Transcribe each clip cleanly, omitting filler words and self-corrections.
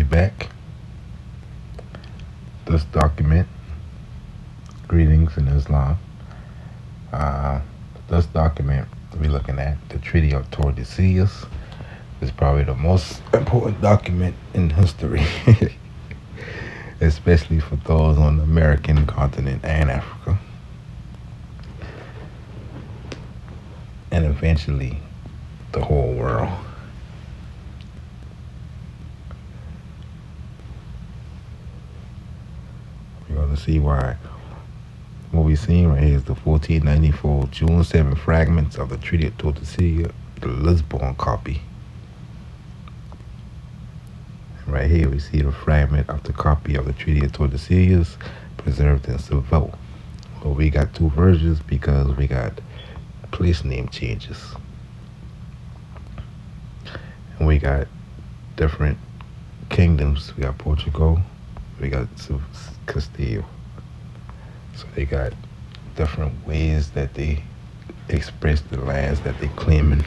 we back. This document, Greetings in Islam. Uh, this document we're looking at, the Treaty of Tordesillas, is probably the most important document in history, especially for those on the American continent and Africa, and eventually the whole world. We're going to see why. What we're seeing right here is the 1494 June 7 fragments of the Treaty of Tordesillas, the Lisbon copy. And right here we see the fragment of the copy of the Treaty of Tordesillas preserved in Seville. Well, we got two versions because we got place name changes. And we got different kingdoms. We got Portugal, we got Castile. So they got different ways that they express the lands that they claiming.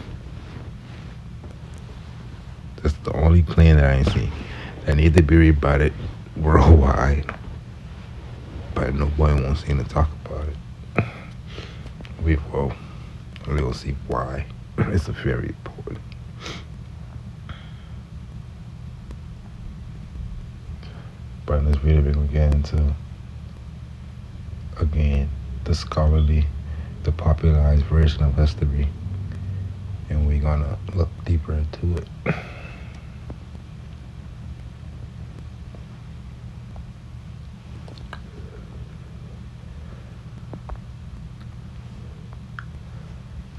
That's the only claim that I ain't seen. That need to be rebutted worldwide. But nobody wants to talk about it. We'll see why. It's very important. But in this video we're gonna get into again the scholarly, the popularized version of history, and we're gonna look deeper into it.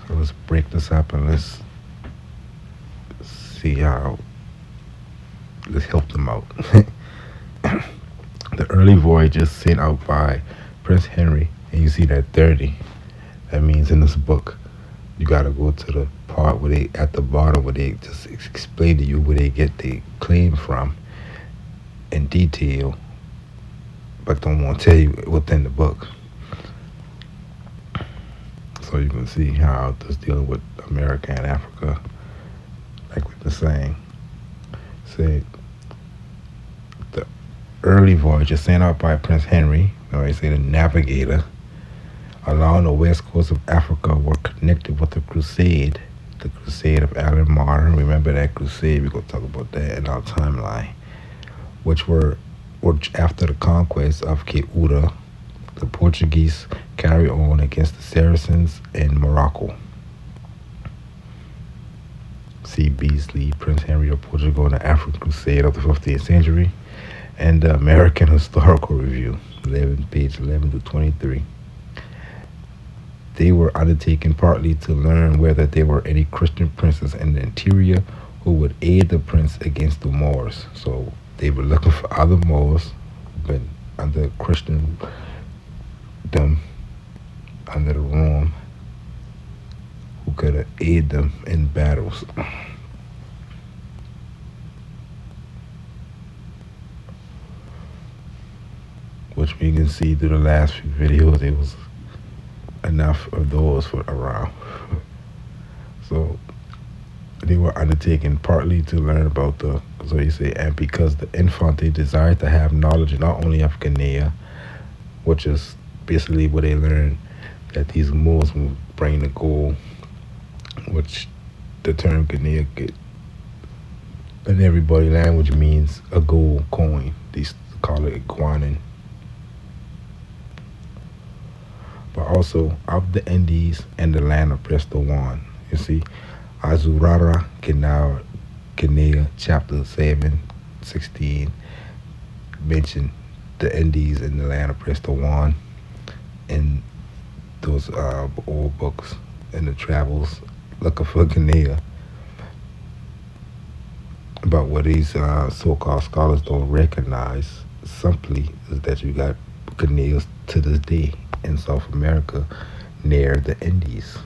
So let's break this up and let's see how, let's help them out. The early voyages sent out by Prince Henry, and you see that 30. That means in this book, you gotta go to the part where they, at the bottom, where they just explain to you where they get the claim from in detail, but don't want to tell you within the book. So you can see how this dealing with America and Africa, like we've been saying. Say the early voyages sent out by Prince Henry, or I say the navigator, along the west coast of Africa were connected with the crusade of Almar. Remember that crusade? We're going to talk about that in our timeline, which after the conquest of Ceuta, the Portuguese carried on against the Saracens in Morocco. See Beasley, Prince Henry of Portugal and the African Crusade of the 15th century, and the American Historical Review, page 11 to 23. They were undertaken partly to learn whether there were any Christian princes in the interior who would aid the prince against the Moors. So they were looking for other Moors, but under Christendom, under the Rome, who could aid them in battles. Which we can see through the last few videos, it was enough of those for around. So they were undertaken partly to learn about and because the Infante desired to have knowledge not only of Guinea, which is basically what they learned, that these Moors will bring the gold, which the term Guinea in everybody language means a gold coin. They call it iguanan. But also of the Indies and the land of Prestowan. You see, Azurara Guinea, chapter 7:16, mention the Indies and the land of Prestowan in those old books and the travels looking for Guinea. But what these so-called scholars don't recognize simply is that you got Guineas to this day in South America near the Indies.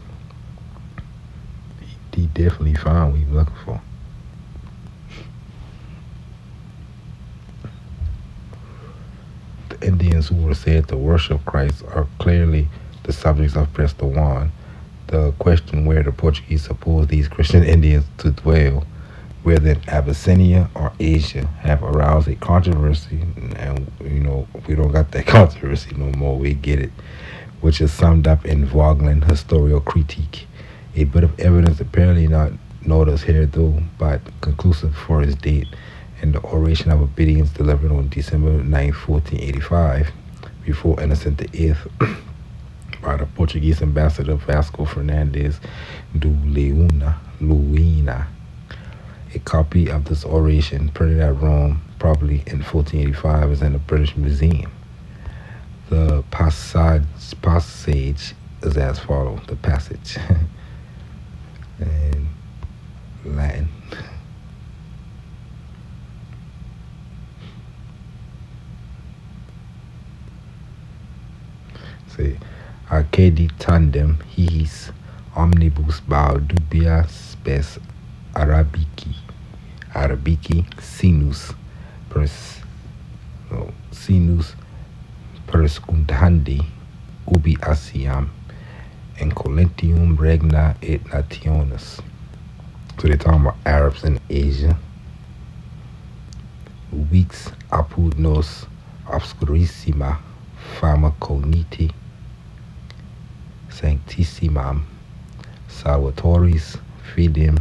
He definitely found what he was looking for. The Indians who were said to worship Christ are clearly the subjects of Prestowan. The question where the Portuguese supposed these Christian Indians to dwell whether in Abyssinia or Asia, have aroused a controversy, and we don't got that controversy no more. We get it, which is summed up in Vogelin Historical Critique. A bit of evidence apparently not noticed here, though, but conclusive for his date, in the oration of obedience delivered on December 9th, 1485, before Innocent VIII by the Portuguese ambassador Vasco Fernandes do Luina. A copy of this oration, printed at Rome, probably in 1485, is in the British Museum. The passage is as follows. The passage in Latin. Say, Arcadi tandem his omnibus dubia spes arabici sinus pers sinus perscundandi ubi asiam incolentium regna et nationis. So they're talking about Arabs in Asia. Vix apud nos obscurissima fama cogniti sanctissimam salvatoris fidem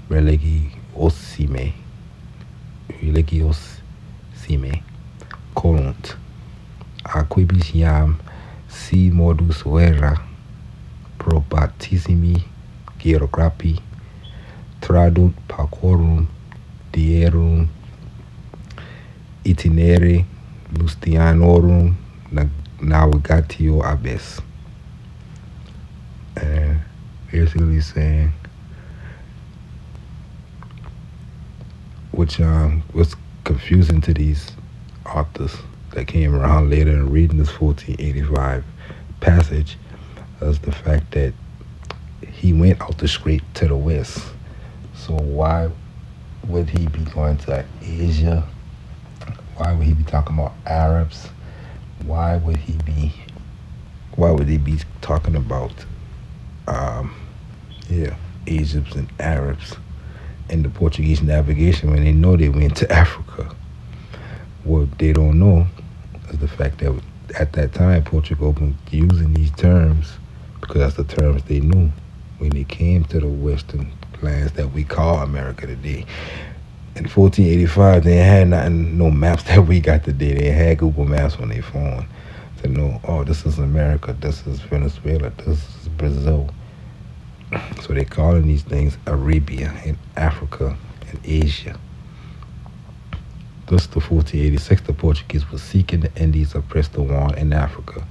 religiosime colunt aquibus iam si modus vera probatissimi geographi tradunt paucorum dierum itinere lustianorum navigatio abes. And basically saying, which was confusing to these authors that came around later and reading this 1485 passage, is the fact that he went out the strait to the west. So why would he be going to Asia? Why would he be talking about Arabs? Why would he be talking about Egypts and Arabs in the Portuguese navigation when they know they went to Africa? What they don't know is the fact that at that time Portugal was using these terms because that's the terms they knew when they came to the western lands that we call America today. In 1485, they had no maps that we got today. They had Google Maps on their phone to know, oh, this is America, this is Venezuela, this is Brazil. So they're calling these things Arabia and Africa and Asia. Thus, the 1486, the Portuguese were seeking the Indies of Prestawan in Africa.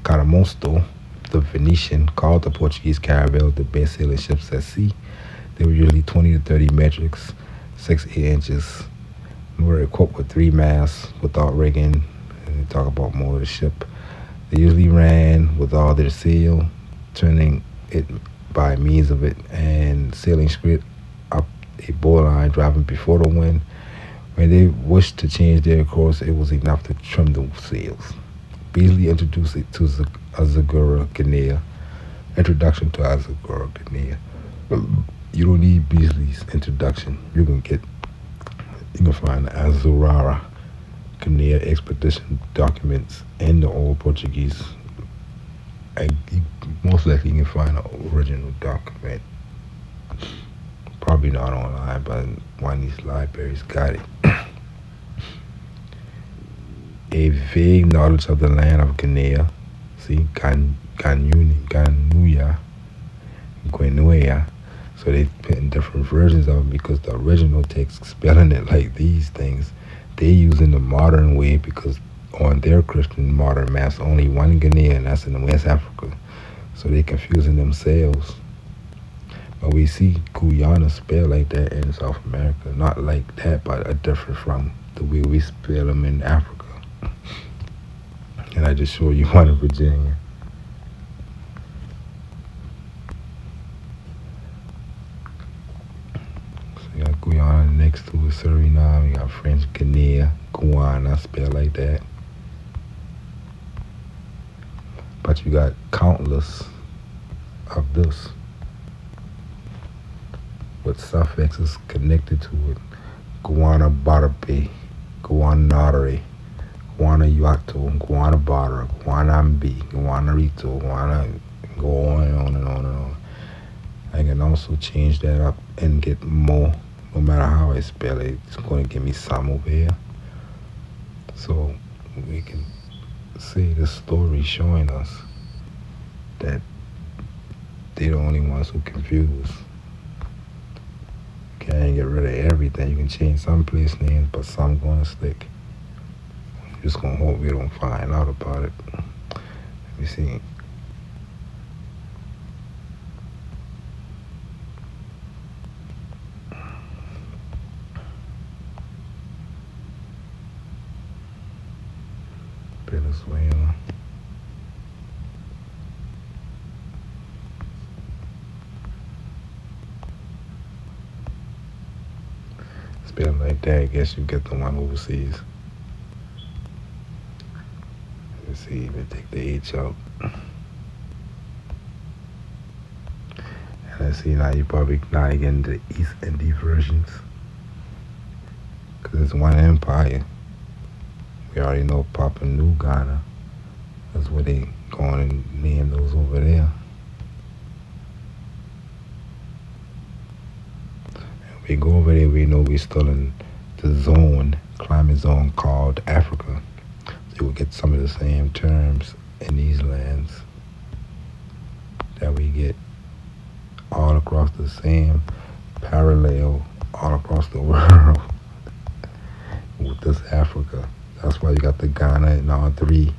Caramosto, the Venetian, called the Portuguese caravel the best sailing ships at sea. They were usually 20 to 30 metrics, 6-8 inches. They were equipped with 3 masts without rigging. And they talk about more of the ship. They usually ran with all their sail, turning it by means of it, and sailing straight up a bowline, driving before the wind. When they wished to change their course, it was enough to trim the sails. Beasley introduced it to Azagura Guinea. Introduction to Azagura Guinea. You don't need Beasley's introduction. You can find the Azurara Guinea expedition documents in the old Portuguese. Most likely you can find the original document. Probably not online, but one of these libraries got it. A vague knowledge of the land of Guinea. See, Guinuya. So they put in different versions of it because the original text spelling it like these things. They using the modern way because on their Christian modern maps, only one Guinea, and that's in West Africa. So they confusing themselves. But we see Guyana spelled like that in South America. Not like that, but different from the way we spell them in Africa. And I just showed you one in Virginia. So you got Guyana next to it, Suriname. You got French Guinea, Guyana spelled like that. But you got countless of this, with suffixes connected to it. Guanabarpe, Guanare, Guanajuato, Guanabara, Guanambi, Guanarito, Guana, go on and on and on and on. I can also change that up and get more. No matter how I spell it, it's going to give me some over here. So we can see the story showing us that they're the only ones who confuse. Can't get rid of everything. You can change some place names, but some gonna stick. Just gonna hope we don't find out about it. Let me see. Venezuela. Spell like that, I guess you get the one overseas. Let's see if we take the H out. And let's see, now you probably not getting the East Indies versions. Because it's one empire. We already know Papua New Ghana. That's where they going and name those over there. And we go over there, we know we're still in the zone, climate zone called Africa. So we'll get some of the same terms in these lands that we get all across the same parallel all across the world with this Africa. That's why you got the Ghana and all three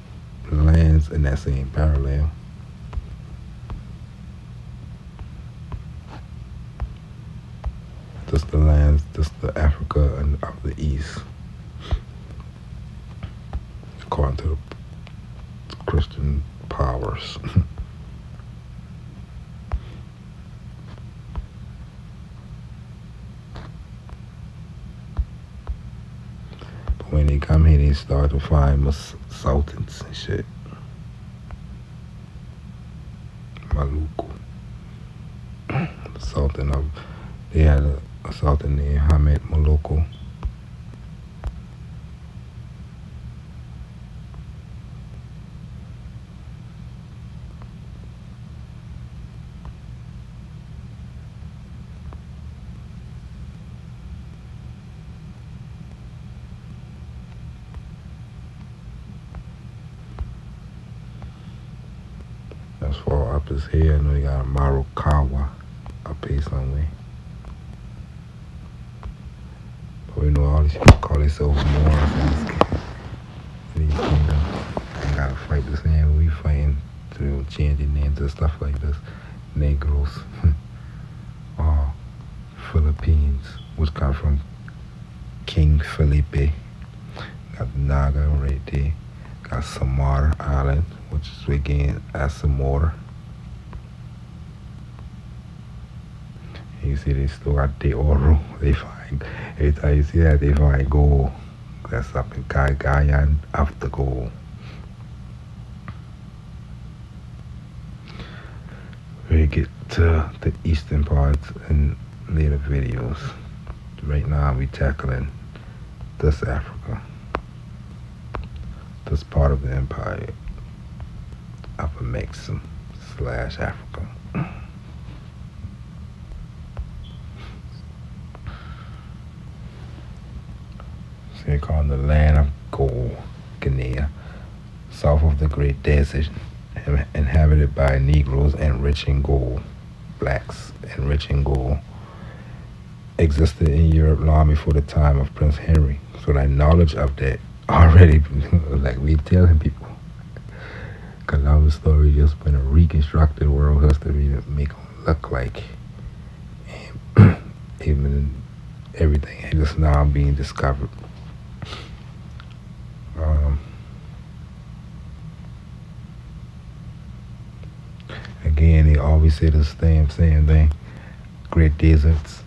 lands in that same parallel. Just the lands, just the Africa and of the East, according to the Christian powers. When they come here, they start to find sultans and shit. Maluku. Sultan of, they had a sultan named Hamed Moloko. As far up as here, I know you got a Marukawa up here somewhere. But we know all these people call themselves Moors in these kingdoms. They gotta fight the same way we fighting to change their names and stuff like this. Negroes, or Philippines, which come from King Felipe. Got Naga right there. Got Samar Island, which is again Asamor. You see they still got the oro. They find, every time you see that, they find gold. That's up in Cagayan after gold. We get to the eastern parts in later videos. Right now we tackling this Africa. This part of the empire. Upper Mexico / Africa. So they call it the land of gold, Guinea, south of the Great Desert, inhabited by Negroes enriched in gold, blacks enriched in gold. Existed in Europe long before the time of Prince Henry. So that knowledge of that already, like we telling people. Because our story just been a reconstructed world history to make them look like even everything is just now being discovered. Again, they always say the same thing. Great deserts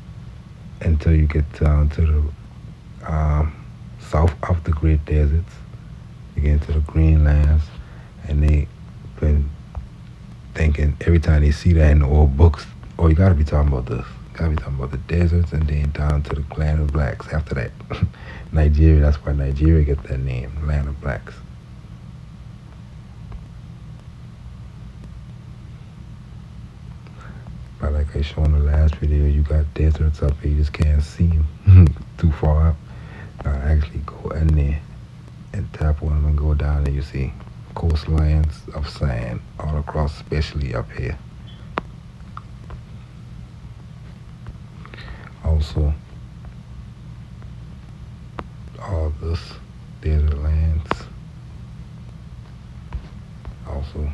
until you get down to the south of the Great Deserts. You get into the Greenlands, and they been thinking every time they see that in the old books, oh, you got to be talking about this. Gotta be talking about the deserts and then down to the land of blacks after that. Nigeria, that's why Nigeria get that name, land of blacks. But like I showed in the last video, you got deserts up here, you just can't see them too far up. Actually go in there and tap on them and go down there, you see coastlines of sand all across, especially up here. Also, all this desert lands. Also,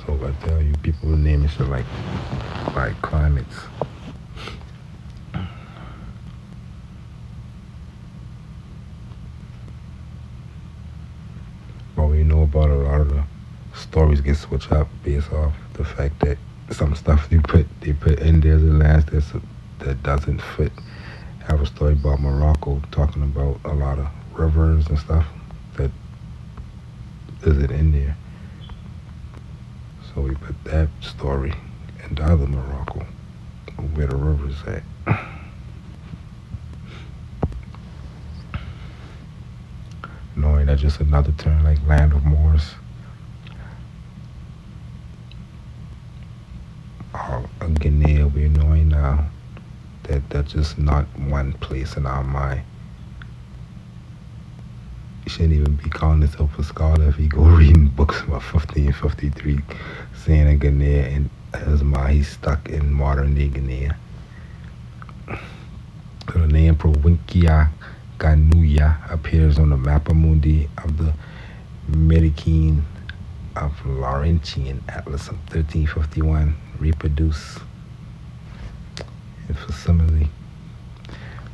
so if I tell you, people name it shit like climates. But we know about a lot of the stories get switched up based off the fact that some stuff they put in desert lands that doesn't fit. I have a story about Morocco talking about a lot of rivers and stuff that isn't in there. So we put that story in the other Morocco, where the river's at. Knowing that just another term like land of Moors. Guinea, we're knowing now that that's just not one place in our mind. You shouldn't even be calling yourself a scholar if you go reading books about 1553, saying in Guinea and his mind he's stuck in modern day Guinea. The name Provincia Ganuya appears on the Mappa Mundi of the Medicine of Laurentian Atlas of 1351, reproduced in facsimile,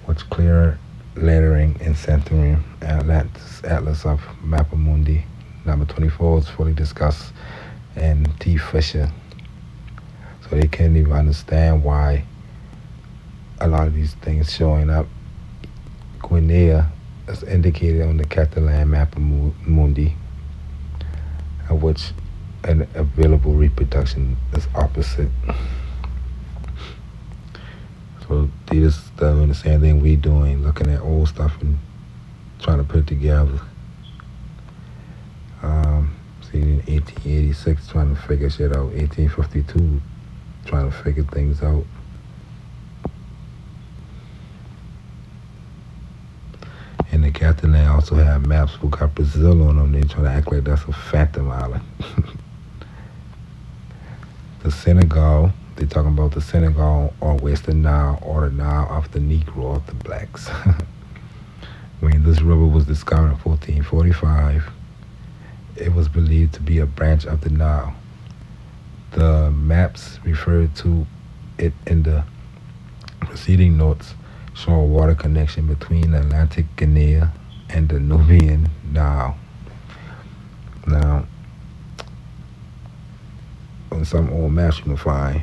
which clearer lettering in Centurion Atlas of Mappa Mundi number 24 is fully discussed in T. Fisher. So they can't even understand why a lot of these things showing up. Guinea is indicated on the Catalan Mappa Mundi, of which an available reproduction is opposite. So they just doing the same thing we doing, looking at old stuff and trying to put it together. See, in 1886, trying to figure shit out. 1852, trying to figure things out. And the Catalan also have maps who got Brazil on them. They trying to act like that's a phantom island. The Senegal, they talking about the Senegal or Western Nile or the Nile of the Negro, of the blacks. When this river was discovered in 1445, it was believed to be a branch of the Nile. The maps referred to it in the preceding notes show a water connection between the Atlantic Guinea and the Nubian Nile. Now, on some old maps you can find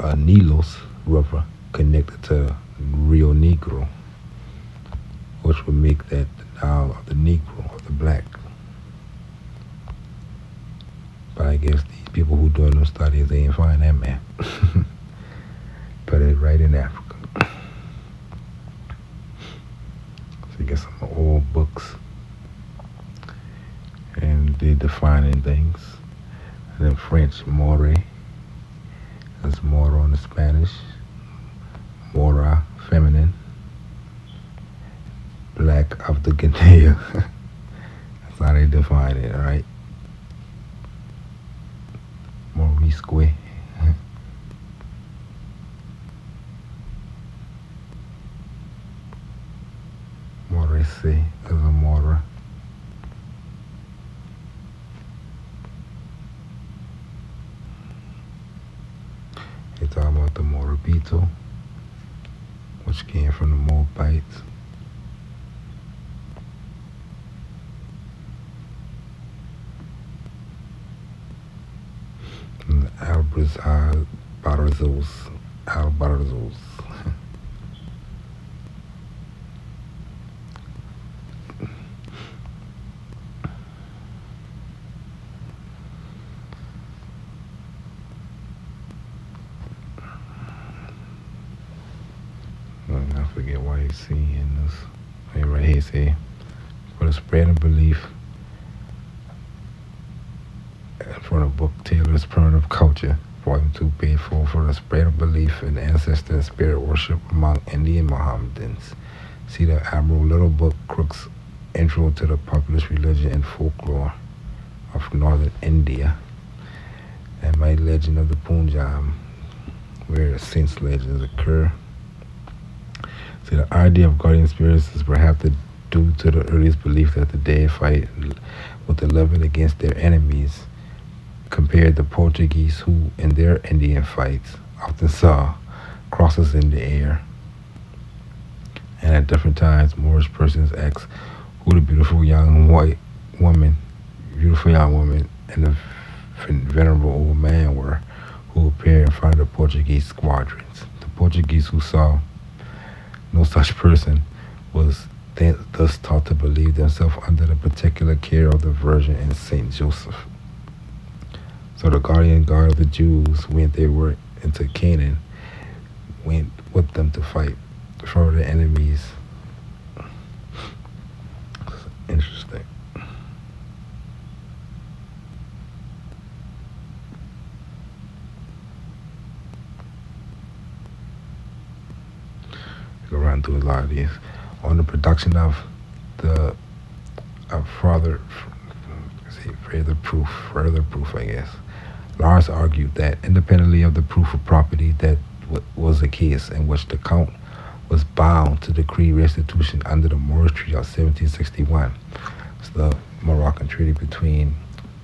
a Nilos River connected to Rio Negro, which would make that the Nile of the Negro, or the black. But I guess these people who doing those studies, they ain't find that map. Put it right in Africa. So you get some old books and they defining things. And then French, more. That's more on the Spanish. Mora, feminine. Black of the Guinea. That's how they define it, alright? Morisque. Morisque is a Mora. They talk about the Morabito, which came from the Moabites. And the Albarazos. I see in this. Right here say, for the spread of belief for the book Taylor's Primitive Culture, Volume 2, page 4, for the spread of belief in ancestor and spirit worship among Indian Mohammedans. See the Admiral Little book, Crook's Intro to the Populist Religion and Folklore of Northern India, and My Legend of the Punjab, where saints' legends occur. See, the idea of guardian spirits is perhaps due to the earliest belief that the dead fight with the living against their enemies, compared the Portuguese who, in their Indian fights, often saw crosses in the air. And at different times, Moorish persons asked who the beautiful young woman, and the venerable old man were who appeared in front of the Portuguese squadrons. The Portuguese who saw no such person was thus taught to believe themselves under the particular care of the Virgin and Saint Joseph. So the guardian god of the Jews, when they were into Canaan, went with them to fight for the enemies. Interesting. Go around through a lot of these. On the production of the further proof, I guess. Lars argued that independently of the proof of property, that was a case in which the Count was bound to decree restitution under the Moorish Treaty of 1761. It's the Moroccan treaty between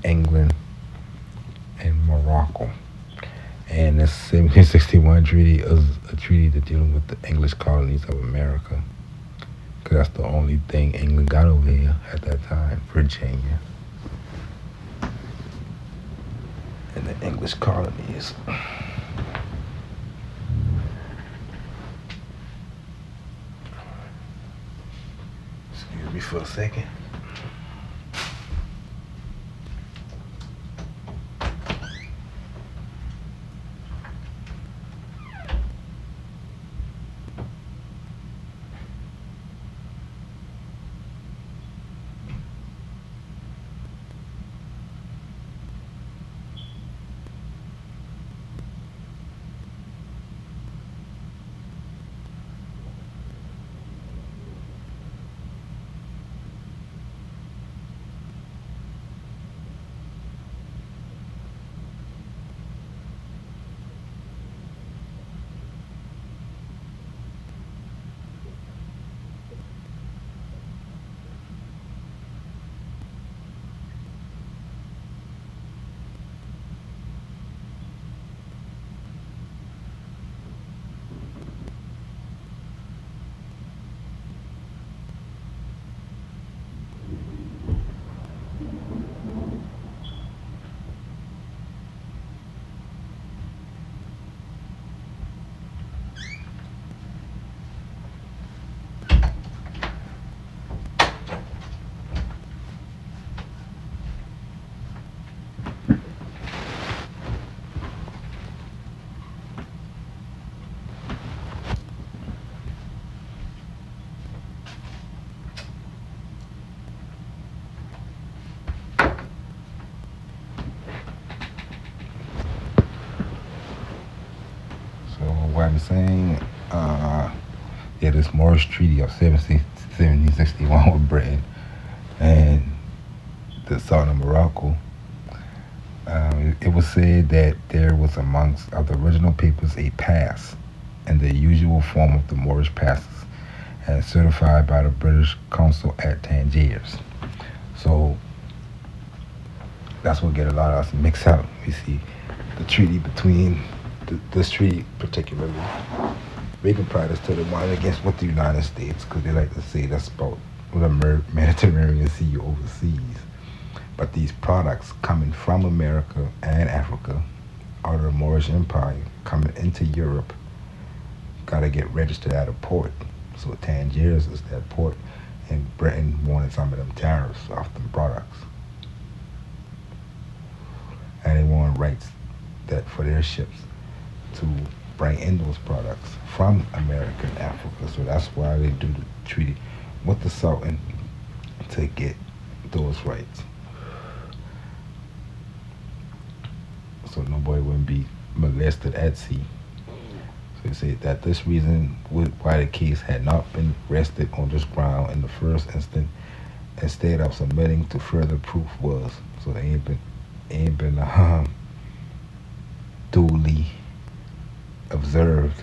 England and Morocco. And this 1761 treaty is a treaty that dealing with the English colonies of America, because that's the only thing England got over here at that time, Virginia and the English colonies. Excuse me for a second. What I'm saying, this Moorish Treaty of 1761 with Britain and the Sultan of Morocco, it was said that there was amongst of the original papers a pass in the usual form of the Moorish passes, as certified by the British Consul at Tangiers. So that's what get a lot of us mixed up. We see the treaty between this treaty particularly, we compare this to the one against with the United States, because they like to say that's about the Mediterranean Sea overseas. But these products coming from America and Africa out of the Moorish Empire coming into Europe gotta get registered at a port. So Tangiers is that port, and Britain wanted some of them tariffs off them products. And they wanted rights that for their ships to bring in those products from America and Africa. So that's why they do the treaty with the Sultan to get those rights. So nobody wouldn't be molested at sea. So they say that this reason why the case had not been rested on this ground in the first instance, instead of submitting to further proof was. So they ain't been duly observed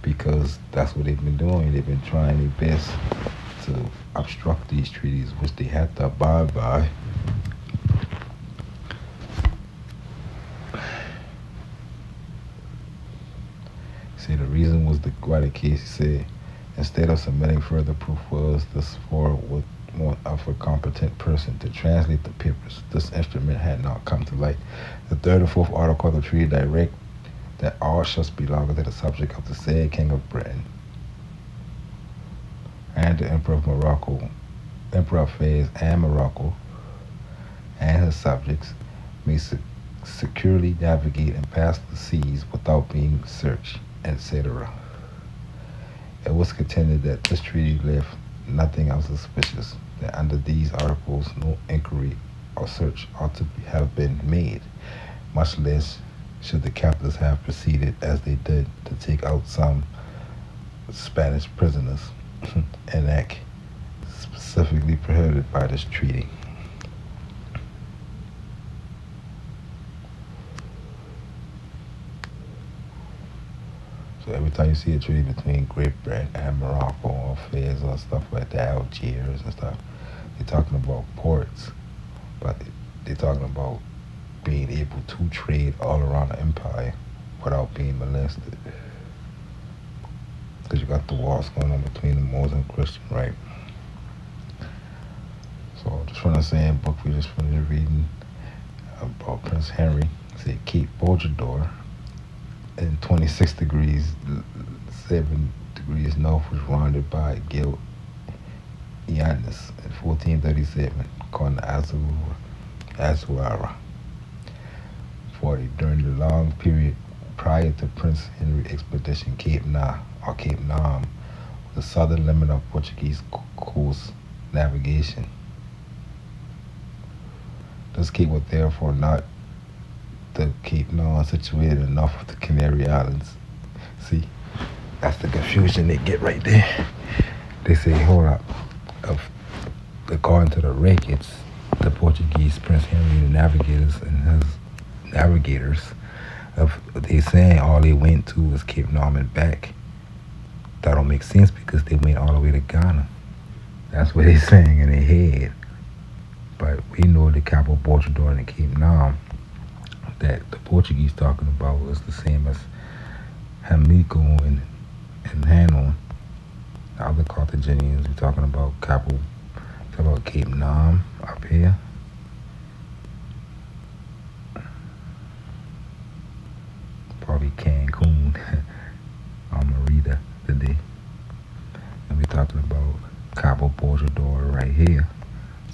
because that's what they've been doing. They've been trying their best to obstruct these treaties, which they have to abide by. See, the reason was why the case said instead of submitting further proof was this for would want of a competent person to translate the papers. This instrument had not come to light. The third and fourth article of the treaty direct that all ships belonging to the subject of the said King of Britain and the Emperor of Morocco, Emperor of Fez and Morocco, and his subjects may securely navigate and pass the seas without being searched, etc. It was contended that this treaty left nothing unsuspicious, that under these articles no inquiry or search ought to have been made, much less should the captors have proceeded as they did to take out some Spanish prisoners, an act specifically prohibited by this treaty. So every time you see a treaty between Great Britain and Morocco or Fez or stuff like that, Algiers and stuff, they're talking about ports, but they're talking about being able to trade all around the empire without being molested. Because you got the wars going on between the Moors and Christians, right? So just from the same book we just finished reading about Prince Henry, say Cape Bojador in 26 degrees 7 degrees north was rounded by Gil Giannis in 1437, called the Azuara. 40. During the long period prior to Prince Henry expedition, Cape Na or Cape Nam was the southern limit of Portuguese coast navigation. This cape was therefore not the Cape Nam situated in the north of the Canary Islands. See, that's the confusion they get right there. They say, hold up, according to the records, the Portuguese Prince Henry, the navigators and his navigators, they saying all they went to was Cape Nam and back. That don't make sense because they went all the way to Ghana. That's what they saying in their head. But we know the Cabo Bojador and the Cape Nam that the Portuguese talking about was the same as Hamiko and Hanon. The other Carthaginians, we're talking about Cape Nam up here. Probably Cancun on Merida today. And we're talking about Cabo Bojador right here.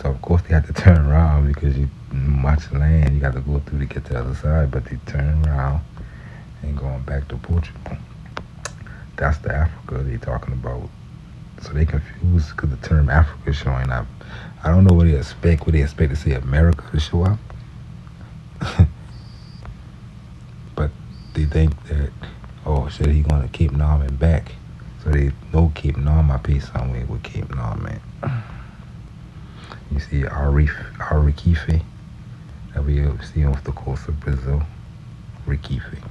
So of course they had to turn around because you much land you got to go through to get to the other side, but they turn around and going back to Portugal. That's the Africa they talking about. So they confused because the term Africa is showing up. I don't know what they expect. Would they expect to say America to show up? But they think that, oh shit, he going to Cape Nam and back. So they know Cape Nam up here somewhere with Cape Nam, man. You see Arequipe that we see off the coast of Brazil. Recife.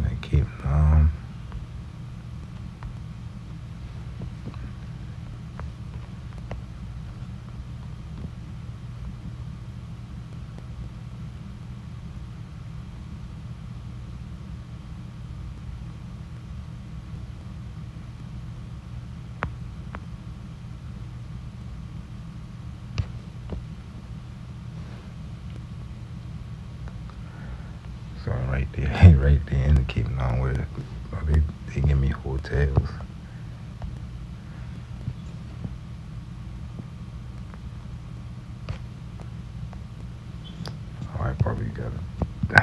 And Cape Nam. So right there in the Cape Nam where they give me hotels. Oh, I probably got it.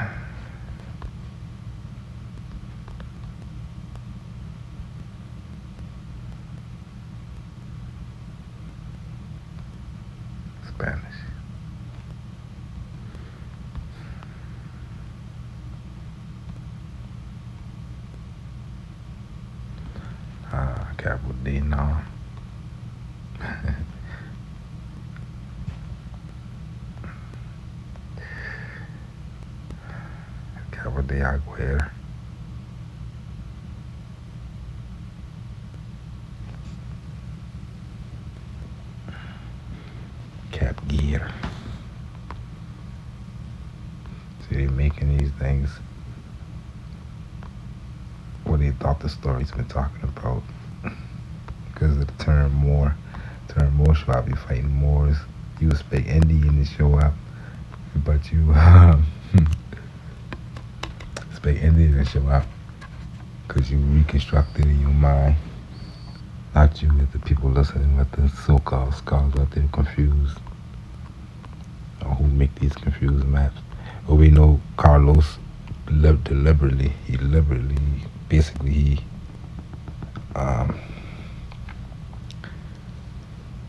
Spanish. Cabo de no. Cabo de Aguirre. Cap Gear. So they're making these things what they thought the story's been talking about. Because of the term Moor. Term Moor show up, you fighting Moors. You speak Indian to show up. But you speak Indian to show up. Because you reconstructed in your mind. Not you, but the people listening, but the so-called scholars out there confused. Or who make these confused maps. But we know Carlos deliberately, basically he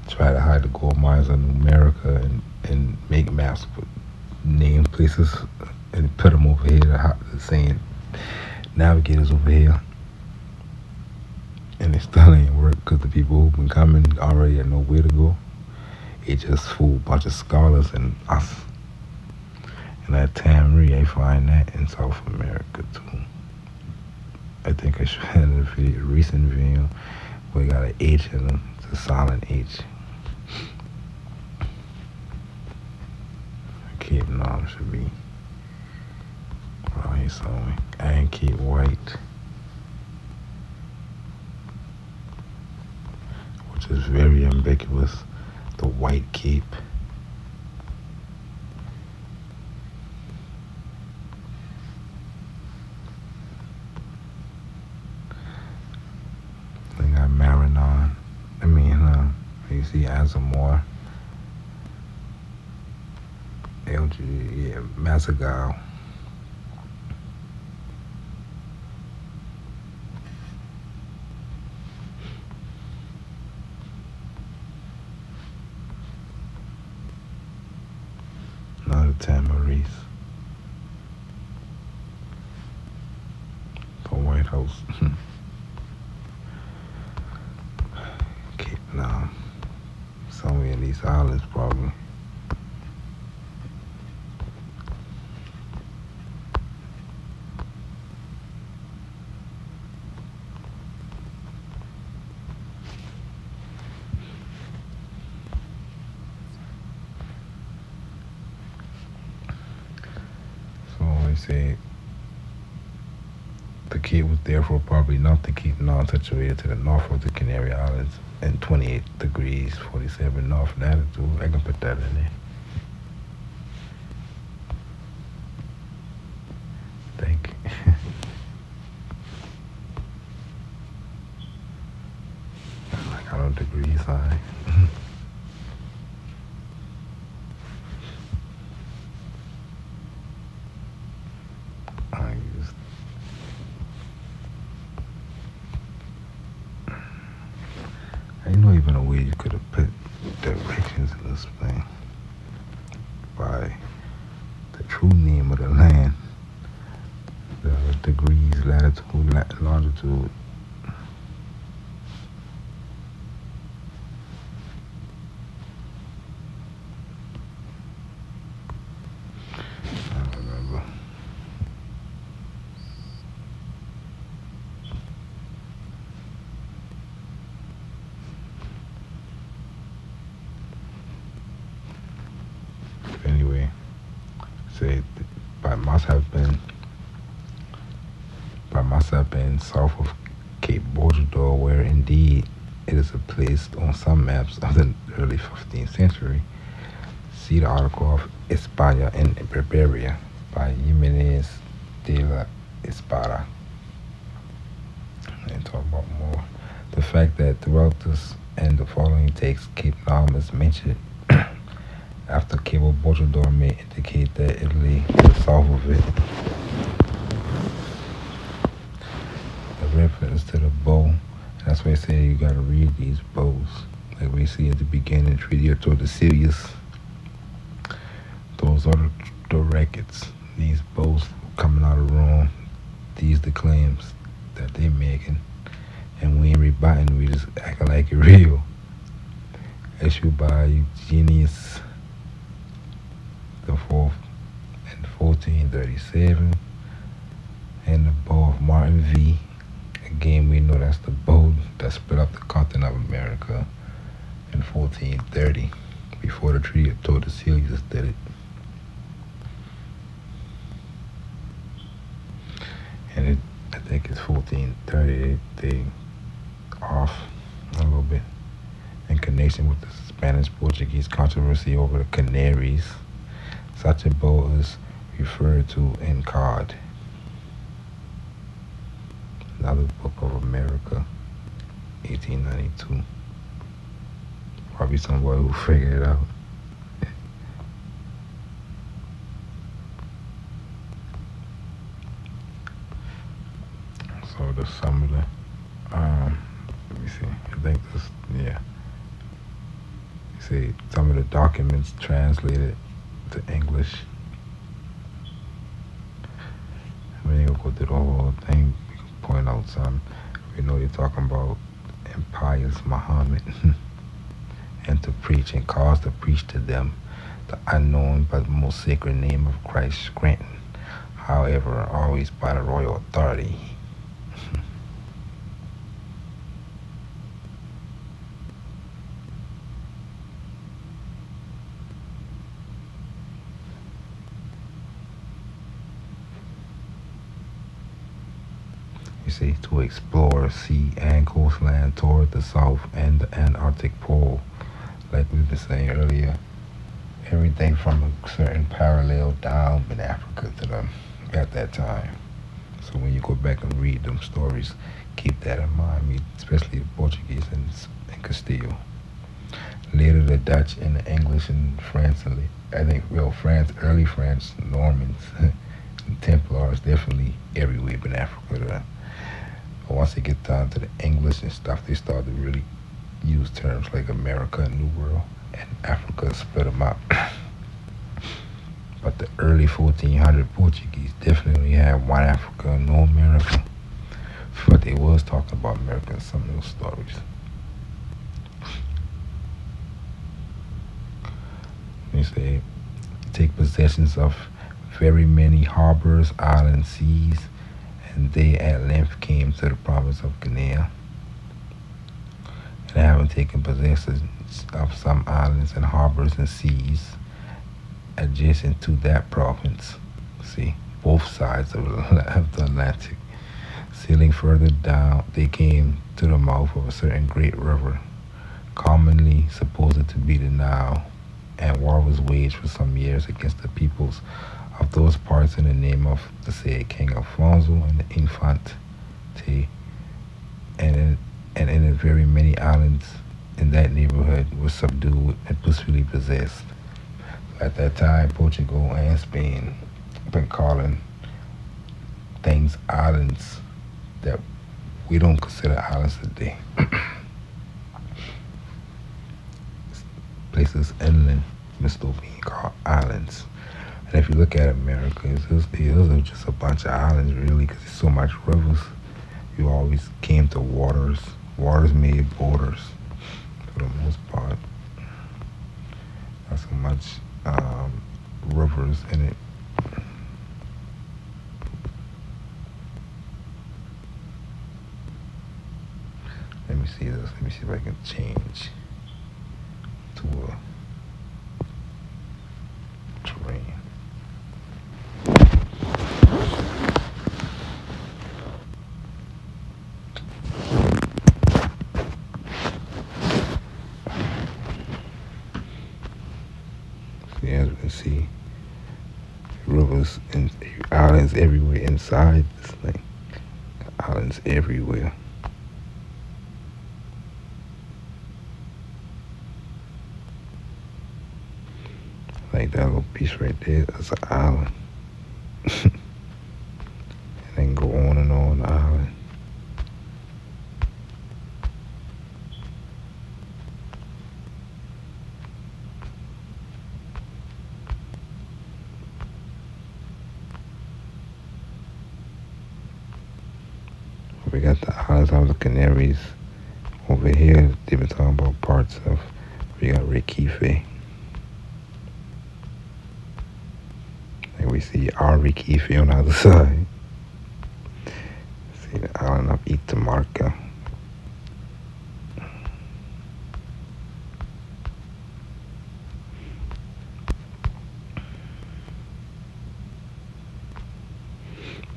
try to hide the gold mines in America and make maps with name places and put them over here, saying navigators over here. And it still ain't work because the people who've been coming already know where to go. It just fool a bunch of scholars and us. And that Tamri, I find that in South America too. I think I showed in a recent video where we got an H in them. It's a silent H. Cape Nom should be. Oh, he saw me. And Cape White. Which is very ambiguous. The White Cape. They got Marinon. You see Azamor. LG, yeah, Mazagal. Another Tamariz. The White House. Cape Nom. Somewhere in these islands, probably. Say the Cape was therefore probably not to keep non-situated to the north of the Canary Islands and 28 degrees 47 north latitude. I can put that in there. Thank you. Like 100 degrees high. I know even a way you could have put directions in this thing by the true name of the land, the degrees, latitude, longitude. I don't remember. Anyway, say must have been south of Cape Bojador, where indeed it is a place on some maps of the early 15th century. See the article of España and Berberia by Jimenez de la Espada. And talk about more. The fact that throughout this and the following text, Cape Nom is mentioned after Cabo Bojador may indicate that Italy is south of it. The reference to the bow, that's why I say you gotta read these bows. Like we see at the beginning, Treaty of Tordesillas, those are the records. These boats coming out of Rome. These the claims that they making, and we ain't rebutting. We just acting like it real. Issued by Eugenius the Fourth in 1437, and the bow of Martin V. Again, we know that's the bow that split up the continent of America in 1430, before the Treaty of Tordesillas did it. And I think it's 1430 they off a little bit in connection with the Spanish-Portuguese controversy over the Canaries. Such a boat is referred to in Cod, another book of America, 1892. Probably somebody who figured it out. So the some of the let me see. I think this, yeah. You see some of the documents translated to English. We ain't gonna go through the whole thing. We can point out some. We know they're talking about impious Muhammad and to preach and cause to preach to them the unknown but most sacred name of Christ granted, however, always by the royal authority. You see, to explore sea and coastland toward the south and the Antarctic pole, like we were saying earlier, everything from a certain parallel down in Africa to them at that time. So when you go back and read them stories, keep that in mind, especially the Portuguese and Castile. Later the Dutch and the English and France, and I think, well, France, early France, Normans, and Templars definitely everywhere in Africa. But once they get down to the English and stuff, they start to really use terms like America and New World, and Africa split them up. But the early 1400 Portuguese definitely had one Africa, no America. But they was talking about America in some of those stories. They say, take possessions of very many harbors, islands, seas, and they at length came to the province of Guinea. And having taken possession of some islands and harbors and seas adjacent to that province, see, both sides of the Atlantic, sailing further down, they came to the mouth of a certain great river, commonly supposed to be the Nile, and war was waged for some years against the peoples of those parts in the name of the said King Alfonso and the Infante, and in it very many islands in that neighborhood were subdued and peacefully possessed. At that time, Portugal and Spain been calling things islands that we don't consider islands today. Places inland but still being called islands. And if you look at America, it's just a bunch of islands really, because there's so much rivers. You always came to waters. Waters made borders for the most part. Not so much rivers in it. Let me see this. Let me see if I can change to a terrain. See, as we can see, rivers and islands everywhere inside this thing. Islands everywhere. Like that little piece right there, that's an island. And then go on and on the island. We got the islands of the Canaries. Over here, they've been talking about parts of. We got Rekife. And we see our Rekife on the other side. See the island of Itamarca.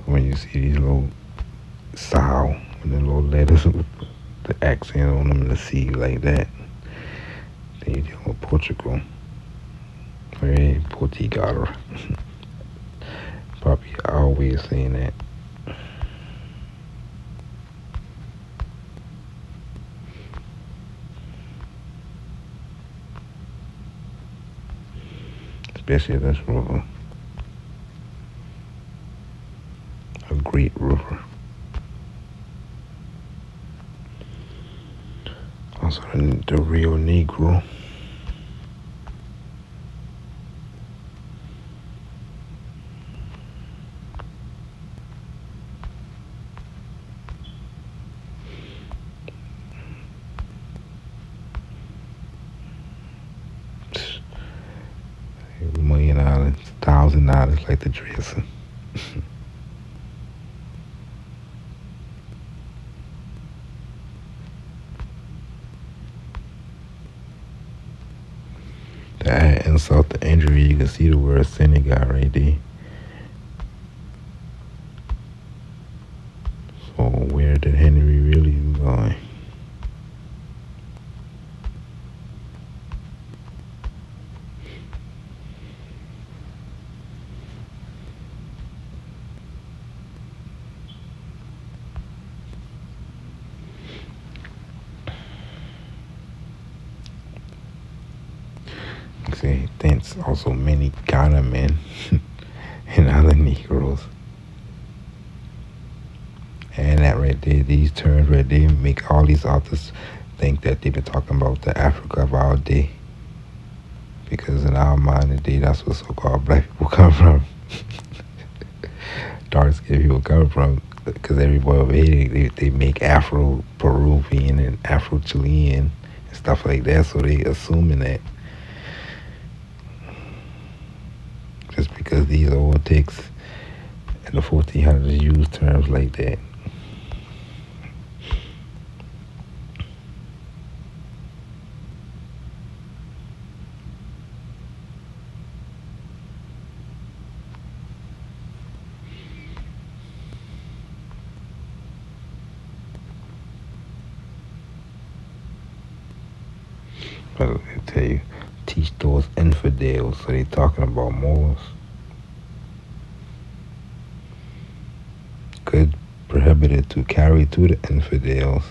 When you see these little sow and the little letters with the accent on them in the sea like that, then you're dealing with Portugal. Very Portugal. Probably always saying that. Especially this river. A great river. Also the Rio Negro. $1,000,000, $1,000 like the dressing. To add insult to injury, you can see the word Senegal right there. So where did Henry really going? See, thence also many Ghana men and other Negroes. And that right there, these terms right there make all these authors think that they've been talking about the Africa of our day. Because in our mind today, that's where so-called black people come from. Dark-skinned people come from. Because everybody over here, they make Afro-Peruvian and Afro-Chilean and stuff like that. So they assuming that just because these old texts in the 1400s use terms like that. But I tell you, teach those infidels. So they talking about Moors. Good prohibited to carry to the infidels,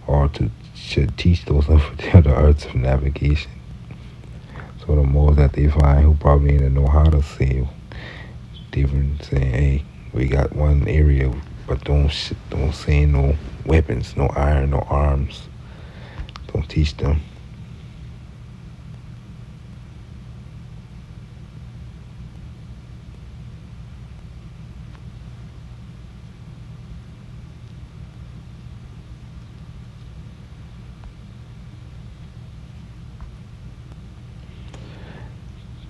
or to should teach those infidels the arts of navigation. So the Moors that they find who probably didn't know how to sail, they've been saying, hey, we got one area, but don't send no weapons, no iron, no arms. Don't teach them.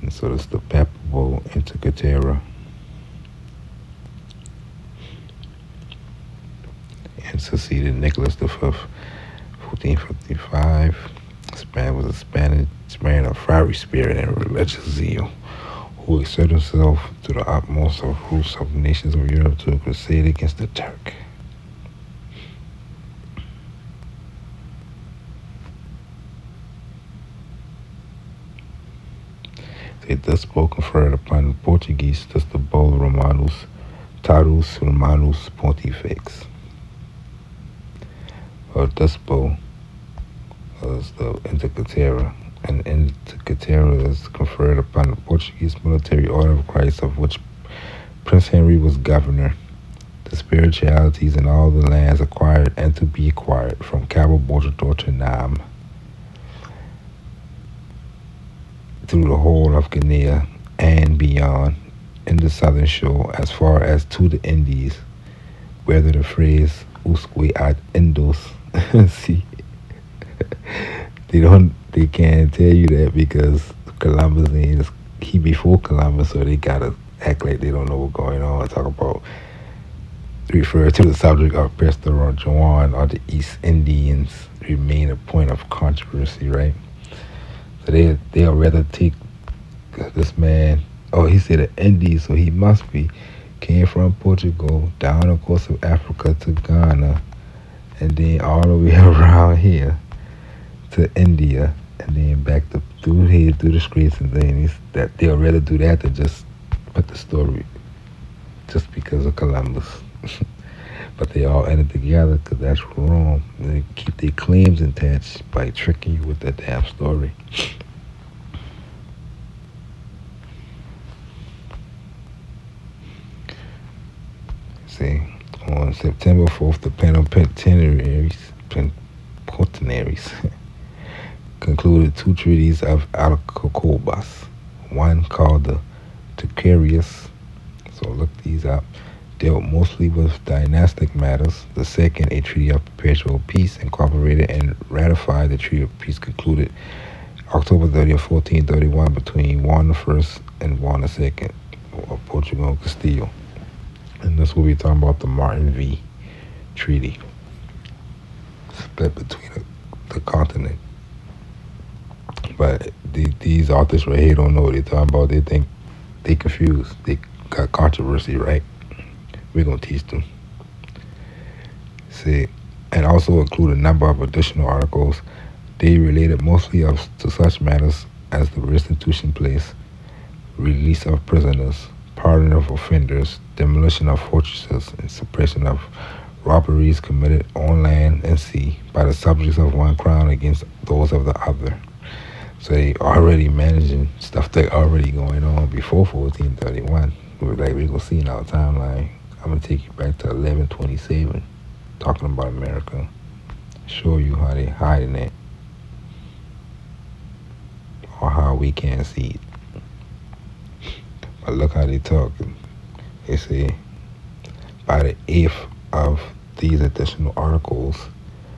And so that's the Papal into Katera. And succeeded Nicholas V, 1455. Spain was a Spanish man of fiery spirit and religious zeal, who exerted himself to the utmost of roots of nations of Europe to crusade against the Turk. They thus spoke conferred upon the Portuguese thus the Bull Romanus, Tarus Romanus Pontifex. Thus Bull was the Intercatera, and Intercatera is conferred upon the Portuguese military order of Christ, of which Prince Henry was governor. The spiritualities in all the lands acquired and to be acquired, from Cabo Bojador to Nam, through the whole of Guinea and beyond, in the southern shore as far as to the Indies, whether the phrase Usque ad Indus. See, they can't tell you that because Columbus is he before Columbus, so they gotta act like they don't know what's going on. Talk about refer to the subject of Pester or Juan or the East Indians remain a point of controversy, right? So they'll rather take this man. Oh, he said the Indies, so he must be came from Portugal down the coast of Africa to Ghana, and then all the way around here to India, and then back to through here through the streets, and then that they'll rather do that than just put the story just because of Columbus. But they all ended together because that's wrong. They keep their claims attached by tricking you with that damn story. See, on September 4th, the plenipotentiaries concluded two treaties of Alcacobas. One called the Tacarius, so look these up, dealt mostly with dynastic matters. The second, a treaty of perpetual peace, incorporated and ratified the treaty of peace concluded October 30th, 1431 between Juan I and Juan II of Portugal and Castile. And that's what we're talking about, the Martin V Treaty. Split between the continent. But these authors right here don't know what they're talking about. They think they confused. They got controversy, right? We're going to teach them. See, and also include a number of additional articles. They related mostly to such matters as the restitution place, release of prisoners, pardon of offenders, demolition of fortresses, and suppression of robberies committed on land and sea by the subjects of one crown against those of the other. So they already managing stuff that already going on before 1431. Like we're gonna see in our timeline. I'm gonna take you back to 1127, talking about America. Show you how they hiding it, or how we can't see it. But look how they talking. They say, by the 8th of these additional articles,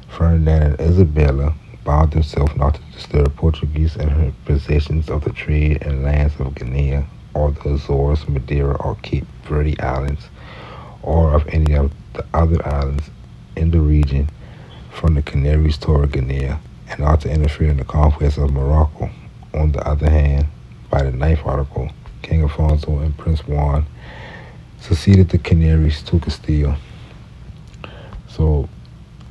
Ferdinand and Isabella bound themselves not to disturb Portuguese in her possessions of the trade and lands of Guinea, or the Azores, Madeira, or Cape Verde Islands, or of any of the other islands in the region from the Canaries toward Guinea, and not to interfere in the conquest of Morocco. On the other hand, by the 9th article, King Alfonso and Prince Juan succeeded the Canaries to Castile. So,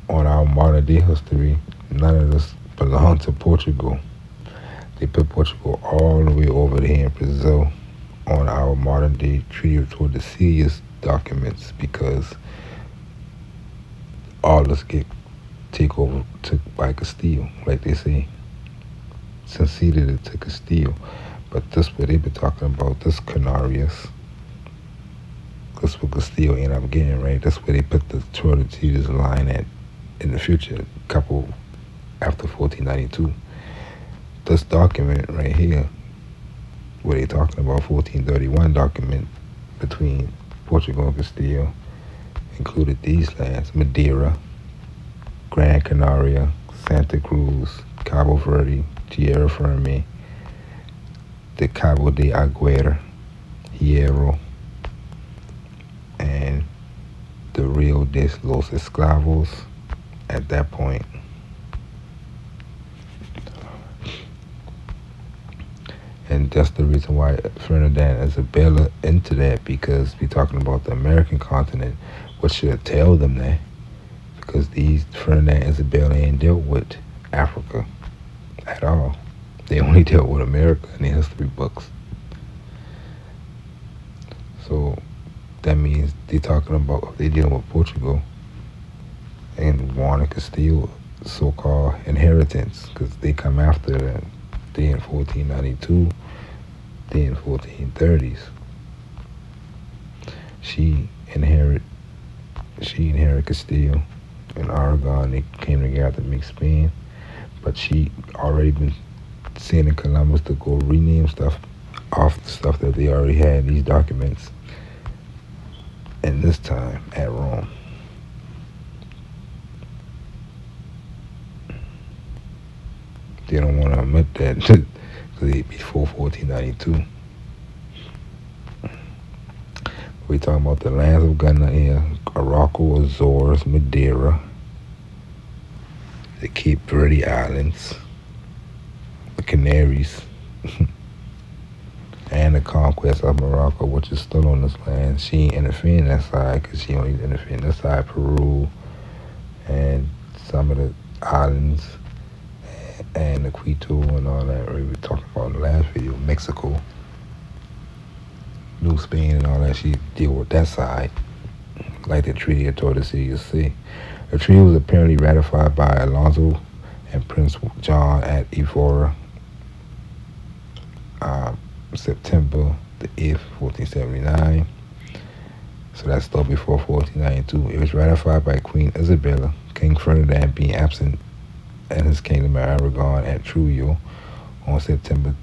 on our modern day history, none of this belonged to Portugal. They put Portugal all the way over here in Brazil on our modern day Treaty of Tordesillas documents because all this get took by Castile, like they say, succeeded it to Castile. But this what they've been talking about, this Canarias. That's what Castile ended up getting, right? That's where they put the Tordesillas line at in the future, couple after 1492. This document right here, where they talking about 1431 document between Portugal and Castile, included these lands: Madeira, Gran Canaria, Santa Cruz, Cabo Verde, Tierra Firme, the Cabo de Aguirre, Hierro, and the Rio de los Esclavos at that point. And that's the reason why Ferdinand and Isabella into that, because we're talking about the American continent, which should tell them that, because these Ferdinand and Isabella ain't dealt with Africa at all. They only dealt with America in their history books. So that means they're talking about, they dealing with Portugal and Juan and Castile so-called inheritance, because they come after that. They in 1492, they in 1430s. She inherit Castile and Aragon. They came together to make Spain, but she already been sending Columbus to go rename stuff off the stuff that they already had in these documents. And this time at Rome. They don't want to admit that because before 1492. We talking about the lands of Ghana here, Morocco, Azores, Madeira, the Cape Verde Islands, the Canaries, and the conquest of Morocco, which is still on this land. She ain't interfering that side because she only interfering this side, Peru, and some of the islands, and the Quito and all that. We were talking about in the last video, Mexico, New Spain, and all that. She deal with that side, like the Treaty of Tordesillas Sea. The treaty was apparently ratified by Alonso and Prince John at Evora, September the 8th, 1479. So that's still before 1492. It was ratified by Queen Isabella, King Ferdinand being absent in his kingdom of Aragon at Trujillo on September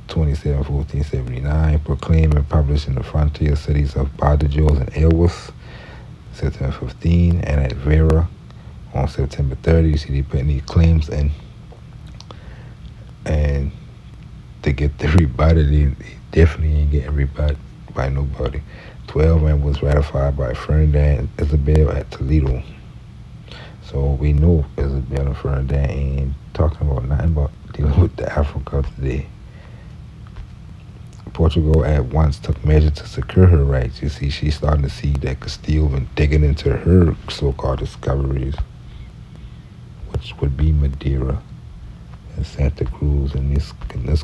27, 1479, proclaimed and published in the frontier cities of Badajoz and Elwas, September 15, and at Vera on September 30. You see, they putting these claims in, and to get the rebutted, they definitely ain't getting rebutted by nobody. 12 and was ratified by Ferdinand and Isabel at Toledo. So we know Isabel and Ferdinand ain't talking about nothing but dealing with the Africa today. Portugal at once took measures to secure her rights. You see, she's starting to see that Castile been digging into her so-called discoveries, which would be Madeira and Santa Cruz and this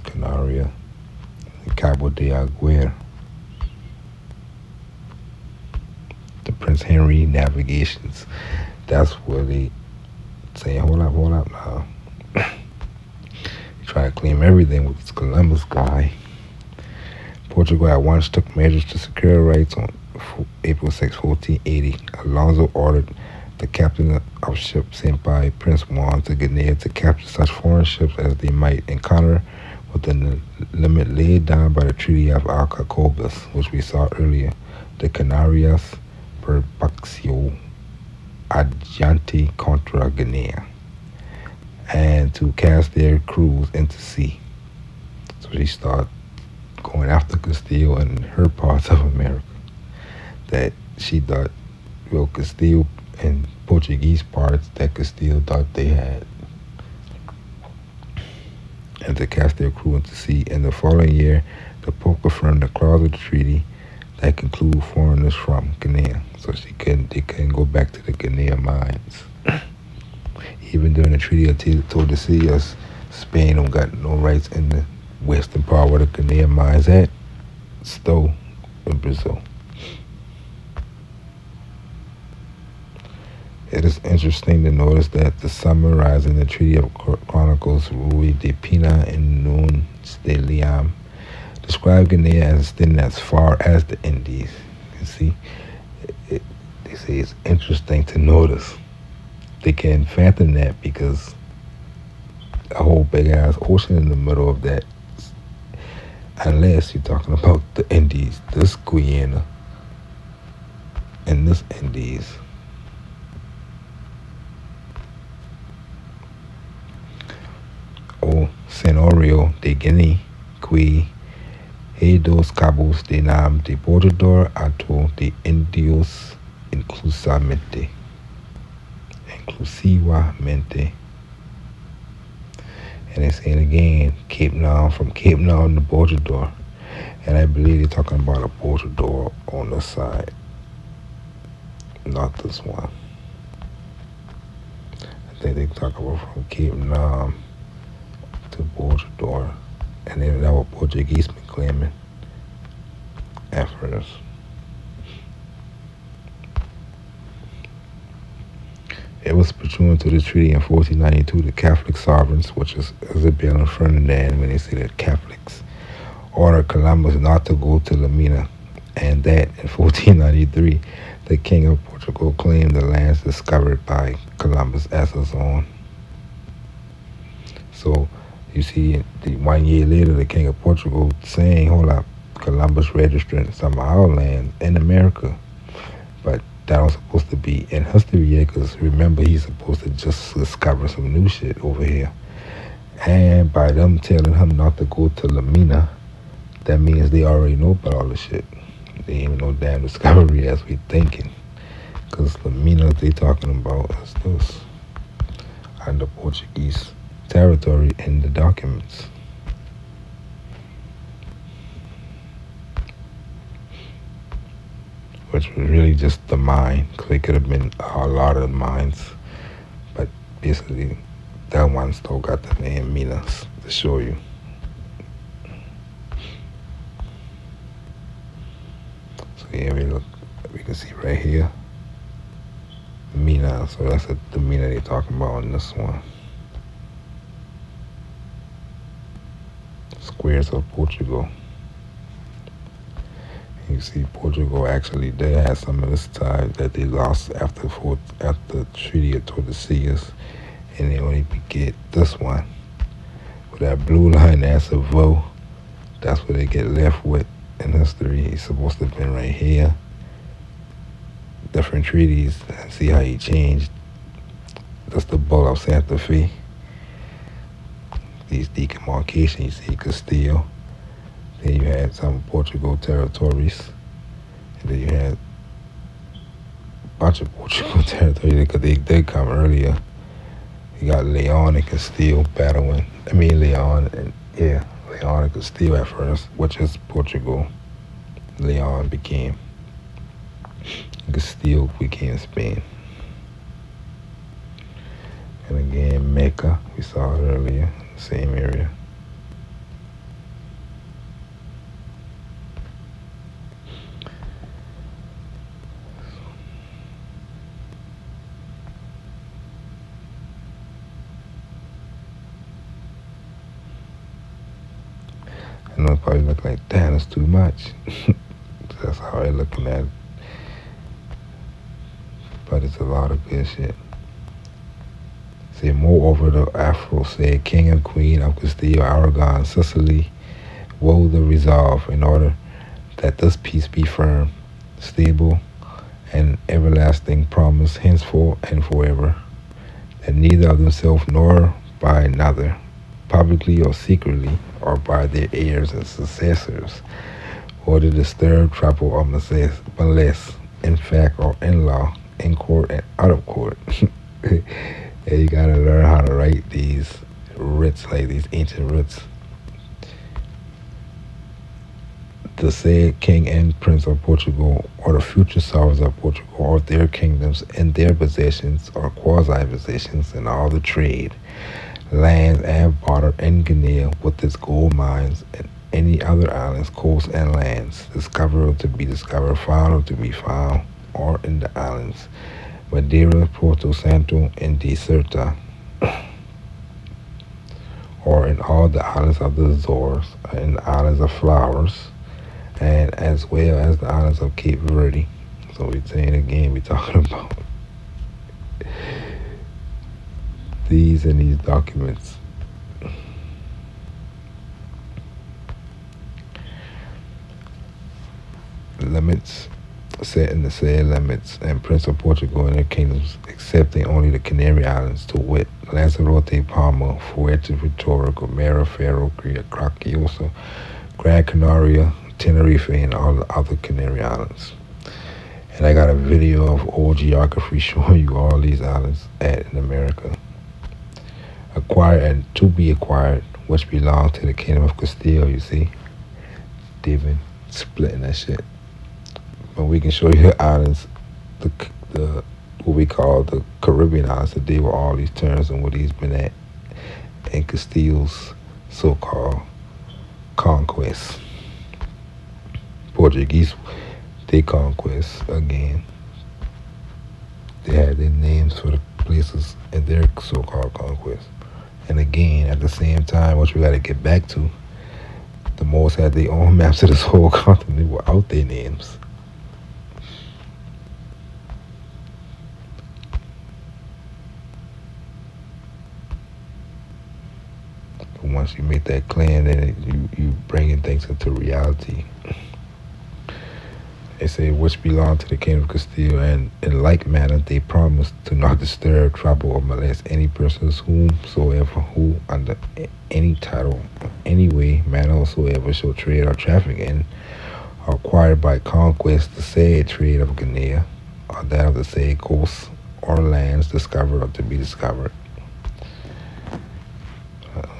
Canaria and Cabo de Aguirre. The Prince Henry navigations. That's where they say, hold up now. They try to claim everything with this Columbus guy. Portugal at once took measures to secure rights. On April 6, 1480, Alonso ordered the captain of ships sent by Prince Juan to Guinea to capture such foreign ships as they might encounter within the limit laid down by the Treaty of Alcacobas, which we saw earlier, the Canarias per Paxio Adiante contra Guinea, and to cast their crews into sea. So she started going after Castile and her parts of America that she thought, well, Castile and Portuguese parts that Castile thought they had, and to cast their crew into sea. In the following year, the Pope confirmed the clause of the treaty that conclude foreigners from Guinea, so they couldn't go back to the Guinea mines. Even during the Treaty of Tordesillas, Spain don't got no rights in the western part where the Guinea mines at, still in Brazil. It is interesting to notice that the summarizing the Treaty of Chronicles Rui de Pina and Nun de Liam describe Guinea as extending as far as the Indies. You see, they say it's interesting to notice. They can fathom that because a whole big ass ocean in the middle of that, unless you're talking about the Indies, this Guyana and this Indies. O Senorio de Guinea, qui he dos cabos de nam de bordador ato de indios inclusivamente. And they say it again, Cape Now, from Cape Now to Bordador. And I believe they're talking about a Bordador on the side, not this one. I think they talk about from Cape Now to Bordador, and then that was Portuguese been claiming at first. It was pursuant to the treaty in 1492, the Catholic sovereigns, which is Isabel and Ferdinand, when they say that Catholics, ordered Columbus not to go to Lamina, and that in 1493, the King of Portugal claimed the lands discovered by Columbus as his own. So you see, 1 year later, the King of Portugal saying, hold up, Columbus registering some of our land in America. But that was supposed to be in history yet, because remember, he's supposed to just discover some new shit over here. And by them telling him not to go to Lamina, that means they already know about all this shit. They ain't no damn discovery as we thinking. Because Lamina they talking about is this under Portuguese territory in the documents. Which was really just the mine. Cause it could have been a lot of mines. But basically, that one still got the name Minas to show you. So yeah, we can see right here, Minas. So that's the Mina they're talking about in this one. Squares of Portugal. You see, Portugal actually did have some of this time that they lost after the Treaty of Tordesillas, and they only get this one. With that blue line, that's a vote. That's what they get left with in history. He's supposed to have been right here. Different treaties, and see how he changed. That's the Bull of Santa Fe. These demarcations, you see Castile. Then you had some Portugal territories. And then you had a bunch of Portugal territories because they did come earlier. You got Leon and Castile battling. Leon and Castile at first, which is Portugal. Leon became Castile became Spain. And again, Mecca, we saw it earlier, same area. I know it probably look like, damn, that's too much. That's how they're looking at it. But it's a lot of good shit. See, moreover, the Afro said, King and Queen of Castile, Aragon, Sicily, will the resolve in order that this peace be firm, stable, and everlasting promise henceforth and forever, that neither of themselves nor by another, publicly or secretly, or by their heirs and successors, or to disturb, trouble, or molest, in fact or in law, in court and out of court. And you gotta learn how to write these writs, like these ancient writs. The said king and prince of Portugal, or the future sovereigns of Portugal, or their kingdoms and their possessions or quasi possessions, and all the trade, lands and barter in Guinea with its gold mines and any other islands, coasts, and lands, discovered or to be discovered, found or to be found, or in the islands, Madeira, Porto Santo, and Deserta, or in all the islands of the Azores, and the islands of Flowers, and as well as the islands of Cape Verde. So we're saying again, we're talking about these and these documents. Limits set in the said limits, and Prince of Portugal and their kingdoms, excepting only the Canary Islands, to wit, Lanzarote, Palma, Fuerteventura, Gomera, Faro, Craciosa, Gran Canaria, Tenerife, and all the other Canary Islands. And I got a video of old geography showing you all these islands in America. Acquired and to be acquired, which belong to the Kingdom of Castile, you see. They've been splitting that shit. But we can show you the islands, the what we call the Caribbean islands, that they were all these terms and what he's been at in Castile's so-called conquest. Portuguese, they conquest again. They had their names for the places in their so-called conquest. And again, at the same time, which we got to get back to, the Moors had their own maps of this whole continent without their names. Once you make that claim, then you bringing things into reality. It say which belong to the kingdom of Castile, and in like manner they promised to not disturb, trouble, or molest any persons whomsoever who under any title, any way, manner whatsoever shall trade or traffic in, or acquired by conquest the said trade of Guinea, or that of the said coasts or lands discovered or to be discovered.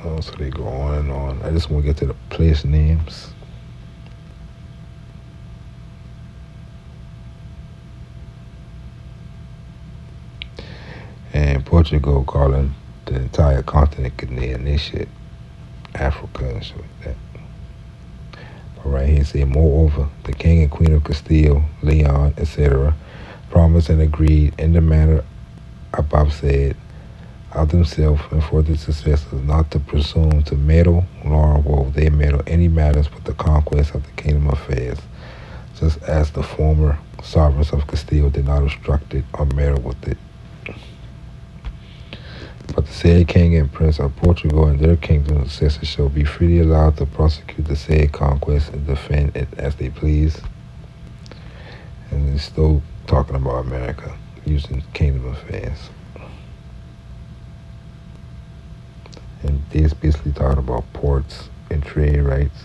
So they go on and on. I just want to get to the place names. And Portugal calling the entire continent Guinea and this shit, Africa and shit like that. But right here it say, moreover, the king and queen of Castile, Leon, etc., promised and agreed in the manner above said of themselves and for their successors not to presume to meddle, nor will they meddle any matters with the conquest of the kingdom affairs, just as the former sovereigns of Castile did not obstruct it or meddle with it. But the said king and prince of Portugal and their kingdom successors shall be freely allowed to prosecute the said conquest and defend it as they please. And they're still talking about America using kingdom affairs. And this basically talking about ports and trade rights.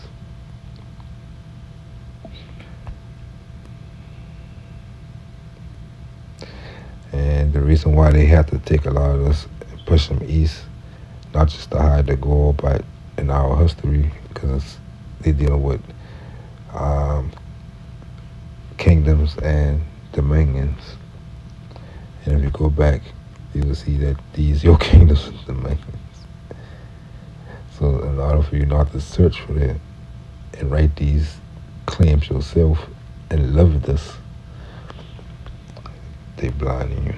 And the reason why they had to take a lot of us and push them east, not just to hide the gold, but in our history, because they dealing with um, kingdoms and dominions. And if you go back, you will see that these your kingdoms and dominions. So in order for you not to search for that and write these claims yourself and live this, they blinding you.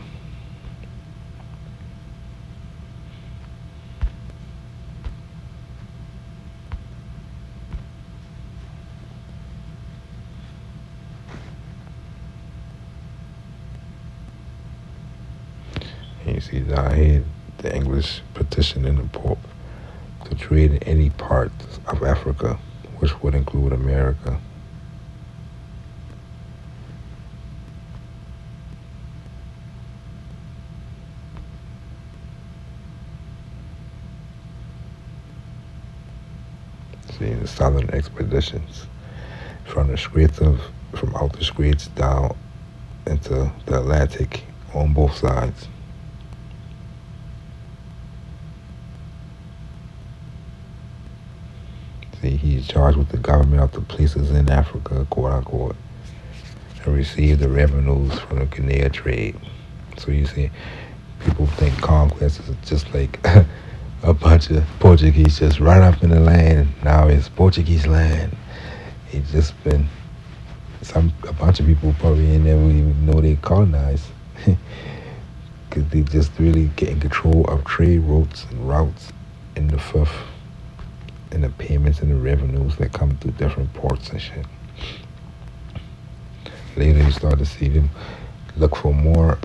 And you see down here the English petitioning the Pope to trade in any part of Africa, which would include America. See the southern expeditions from outer Straits down into the Atlantic on both sides. See, he's charged with the government of the places in Africa, quote unquote, and receive the revenues from the Guinea trade. So you see, people think conquest is just like a bunch of Portuguese just run up in the land. Now it's Portuguese land. It's just been a bunch of people probably ain't never even know they colonized, because they just really getting control of trade routes and routes in the fifth, and the payments and the revenues that come through different ports and shit. Later you start to see them look for more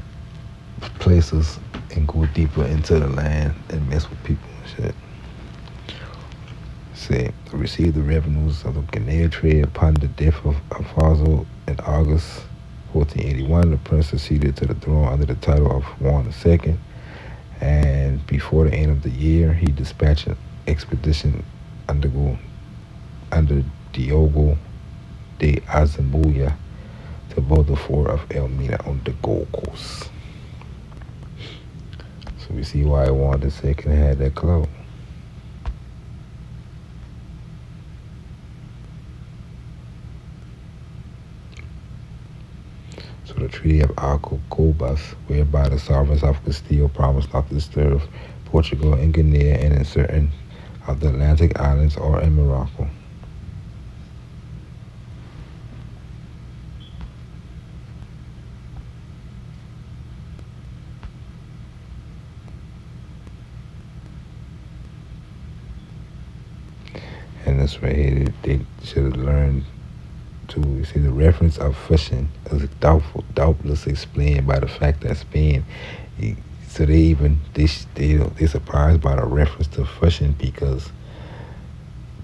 places and go deeper into the land and mess with people and shit. Say, receive the revenues of the Guinea trade upon the death of Alfonso in August 1481. The prince succeeded to the throne under the title of Juan II, and before the end of the year, he dispatched an expedition under Diogo de Azambuja to build the fort of Elmina on the Gold Coast. So we see why Juan II had that clout. So the Treaty of Alcobas, whereby the sovereigns of Castile promised not to disturb Portugal and Guinea and in certain of the Atlantic islands or in Morocco. And this right here, they should have learned to, you see, the reference of fishing is doubtless explained by the fact that Spain, so they surprised by the reference to fishing, because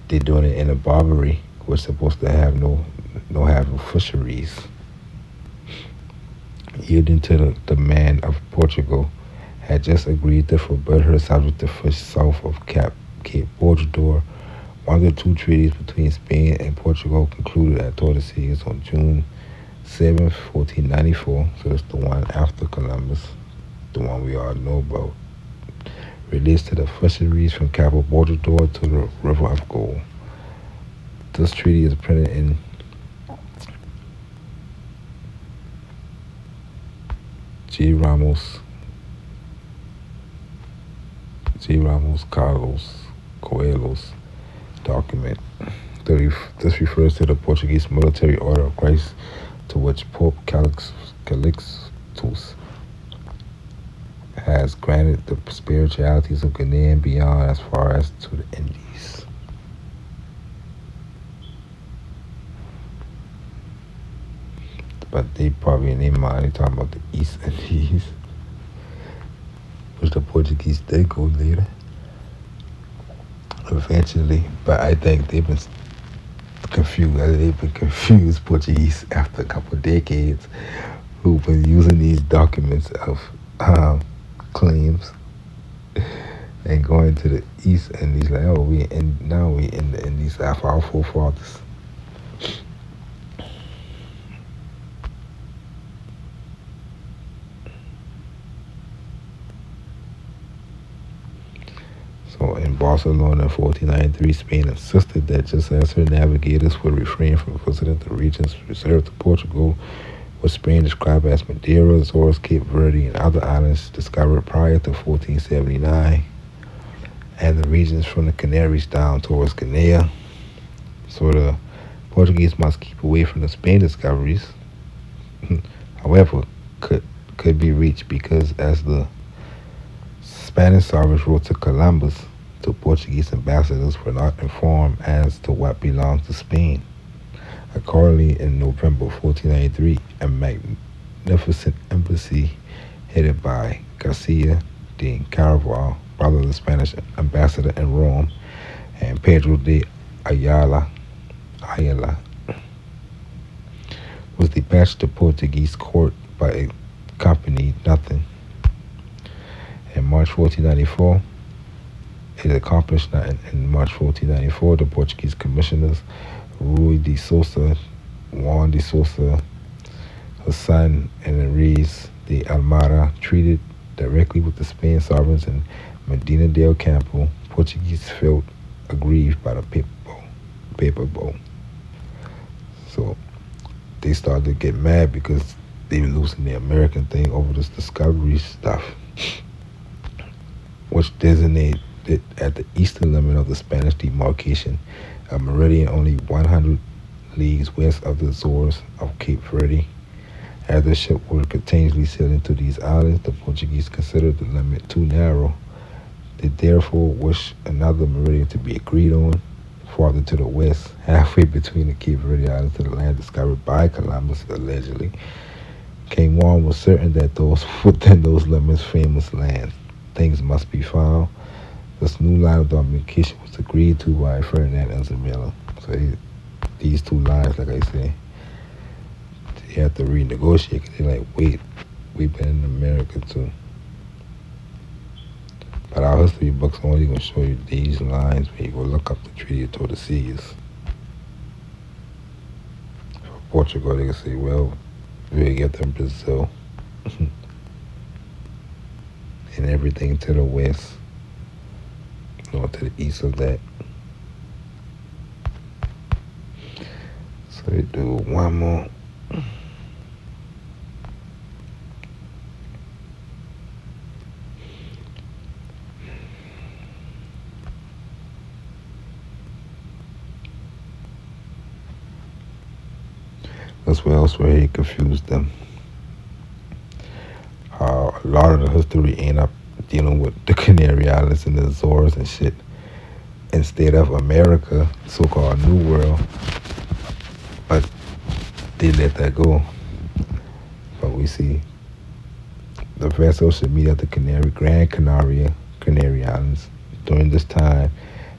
they're doing it in a Barbary, which supposed to have no having fisheries. yielding to the demand of Portugal, had just agreed to forbid her subjects to fish south of Cape Portador. One of the two treaties between Spain and Portugal concluded at Tordesillas on June 7th, 1494. So it's the one after Columbus, the one we all know about. Relates to the fisheries from Cape Portador to the River of Gold. This treaty is printed in G. Ramos Carlos Coelho's document. This refers to the Portuguese military order of Christ, to which Pope Calixtus has granted the spiritualities of Guinea and beyond as far as to the Indies. But they probably in their mind, they talking about the East Indies, which the Portuguese did go later, eventually. But I think they've been confused Portuguese after a couple of decades, who've been using these documents of claims and going to the East Indies like, oh, now we in the Indies after our forefathers. So in Barcelona in 1493, Spain insisted that just as her navigators would refrain from visiting the regions reserved to Portugal, what Spain described as Madeira, Azores, Cape Verde, and other islands discovered prior to 1479, and the regions from the Canaries down towards Guinea. So the Portuguese must keep away from the Spain discoveries. However, could be reached because as the Spanish sovereigns wrote to Columbus, the Portuguese ambassadors were not informed as to what belonged to Spain. Accordingly, in November 1493, a magnificent embassy headed by Garcia de Caraval, brother of the Spanish ambassador in Rome, and Pedro de Ayala, was dispatched to Portuguese court but accompanied nothing. In March 1494, it accomplished nothing. In March 1494, the Portuguese commissioners Rui de Sousa, Juan de Sousa, Hassan, and Enrique de Almada treated directly with the Spain sovereigns in Medina del Campo. Portuguese felt aggrieved by the paper boat. So they started to get mad because they were losing the American thing over this discovery stuff, which designated it at the eastern limit of the Spanish demarcation, a meridian only 100 leagues west of the Azores of Cape Verde. As the ship were continuously sailing to these islands, the Portuguese considered the limit too narrow. They therefore wished another meridian to be agreed on, farther to the west, halfway between the Cape Verde Islands to the land discovered by Columbus, allegedly. King Juan was certain that those within those limits, famous lands, things must be found. This new line of demarcation was agreed to by Ferdinand and Isabella. So these two lines, like I say, you have to renegotiate. They're like, wait, we've been in America too. But our history books only going to show you these lines when you go look up the Treaty of Tordesillas. For Portugal, they can say, well, we get them Brazil and everything to the west, or to the east of that. So they do one more. That's what else where he confused them. How a lot of the history end up dealing with the Canary Islands and the Azores and shit instead of America, so-called New World. But they let that go. But we see the vessel should meet at the Canary Islands during this time,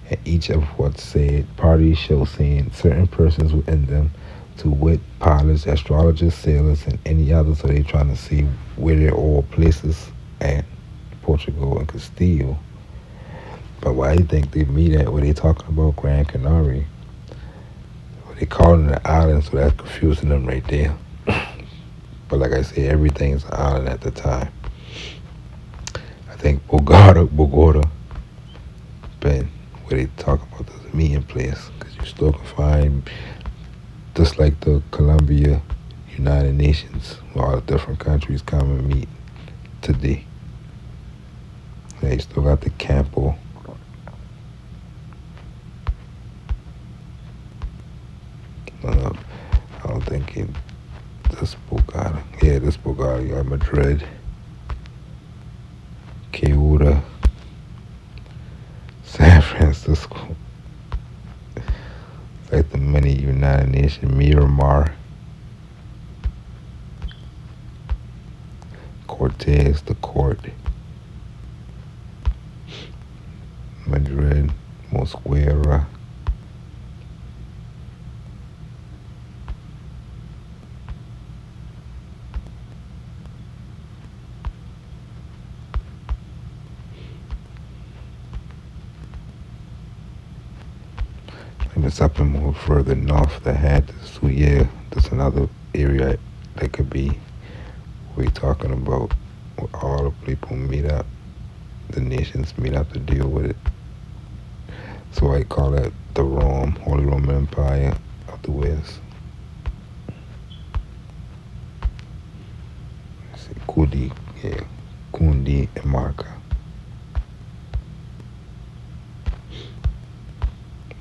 and each of what's said parties shall send certain persons within them to wit, pilots, astrologers, sailors, and any others. So they're trying to see where they're all places at Portugal and Castile. But why do you think they meet at where they talking about Gran Canaria? Well, they calling it an island, so that's confusing them right there. But like I said, everything's an island at the time. I think Bogota, been where they talk about this meeting place, because you still can find, just like the Columbia United Nations, where all the different countries come and meet today. They still got the Campo. I don't think it. This Bogota. Yeah, this Bogota. You got Madrid, Ceuta, San Francisco. It's like the mini United Nations. Miramar, Cortez, the court. Madrid, Mosquera. And it's up and more further north that had this. So yeah, that's another area that could be we're talking about where all the people meet up, the nations meet up to deal with it. So I call it the Holy Roman Empire of the West. Kudi, yeah, Kundi and Marca.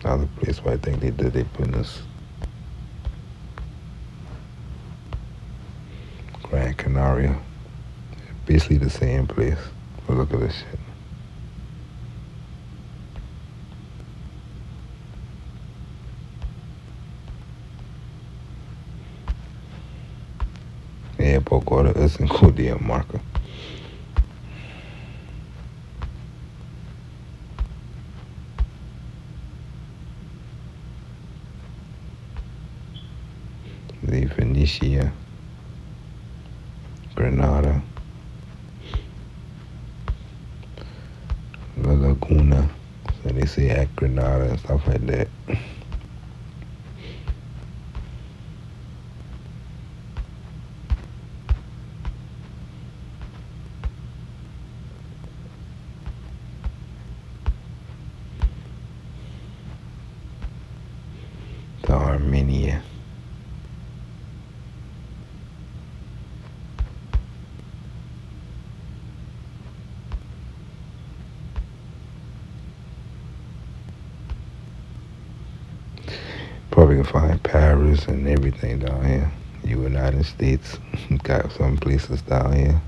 Another place where I think they did their business. Gran Canaria. Basically the same place. But look at this shit. Yeah, Bogota is in Cundinamarca. The Venetia, Granada, La Laguna. So they say at Granada and stuff like that. To Armenia. Probably can find Paris and everything down here. United States got some places down here.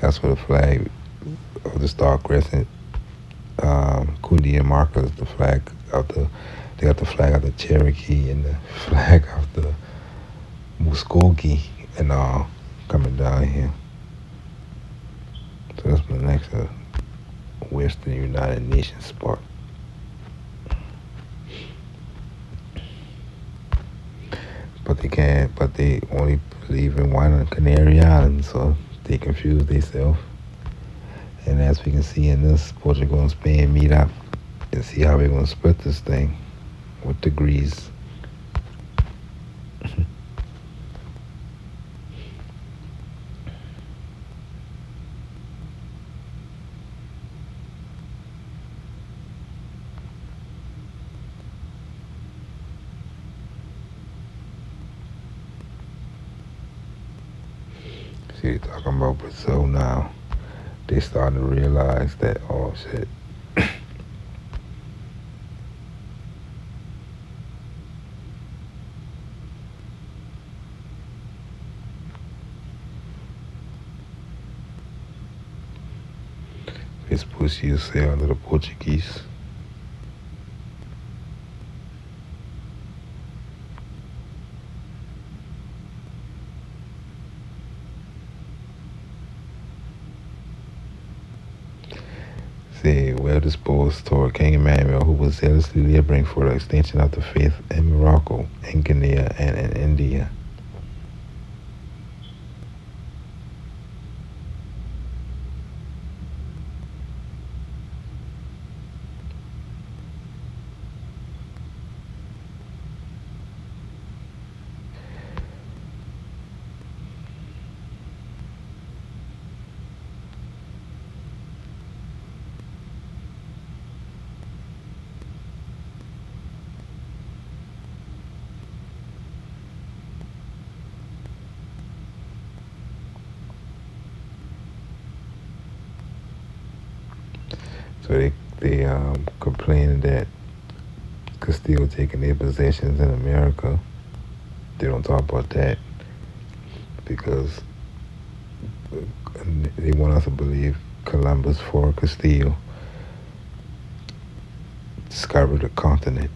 That's where the flag of the Star Crescent, Cundinamarca is the flag of the. They got the flag of the Cherokee and the flag of the Muskogee and all coming down here. So that's the next Western United Nations spot. But they can't. But they only believe in one of the Canary Islands, so they confuse themselves. And as we can see in this, Portugal and Spain meet up and see how we're going to split this thing with degrees. See, they're talking about Brazil now. They starting to realize that, oh shit. Vespucci sailed under the Portuguese. Say, well disposed toward King Emmanuel, who was zealously laboring for the extension of the faith in Morocco, in Guinea, and in India. So they complaining that Castile taking their possessions in America. They don't talk about that because they want us to believe Columbus for Castile discovered the continent.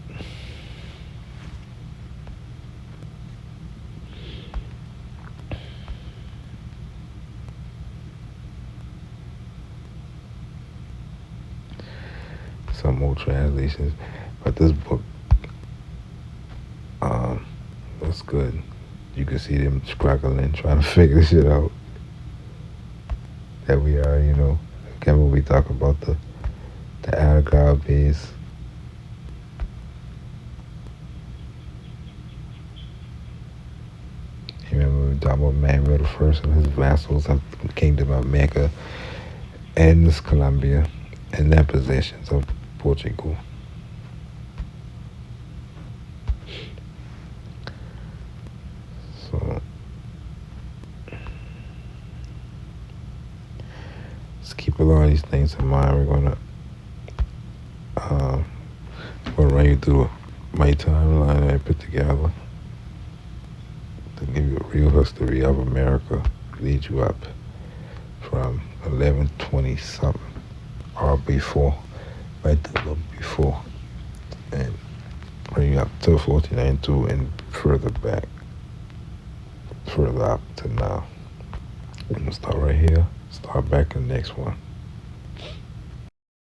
Some more translations, but this book was good. You can see them struggling, trying to figure this shit out. That we are, again, when we talk about the Algarve base. You remember we talked about Manuel the First and his vassals of the Kingdom of Mecca and this Colombia and their possessions of Portugal. So let's keep a lot of these things in mind. We're gonna run you through my timeline that I put together to give you a real history of America, lead you up from 1120 something or before, right there before, and bring you up to 1492 and further back, further up to now. We're gonna start right here, start back in the next one.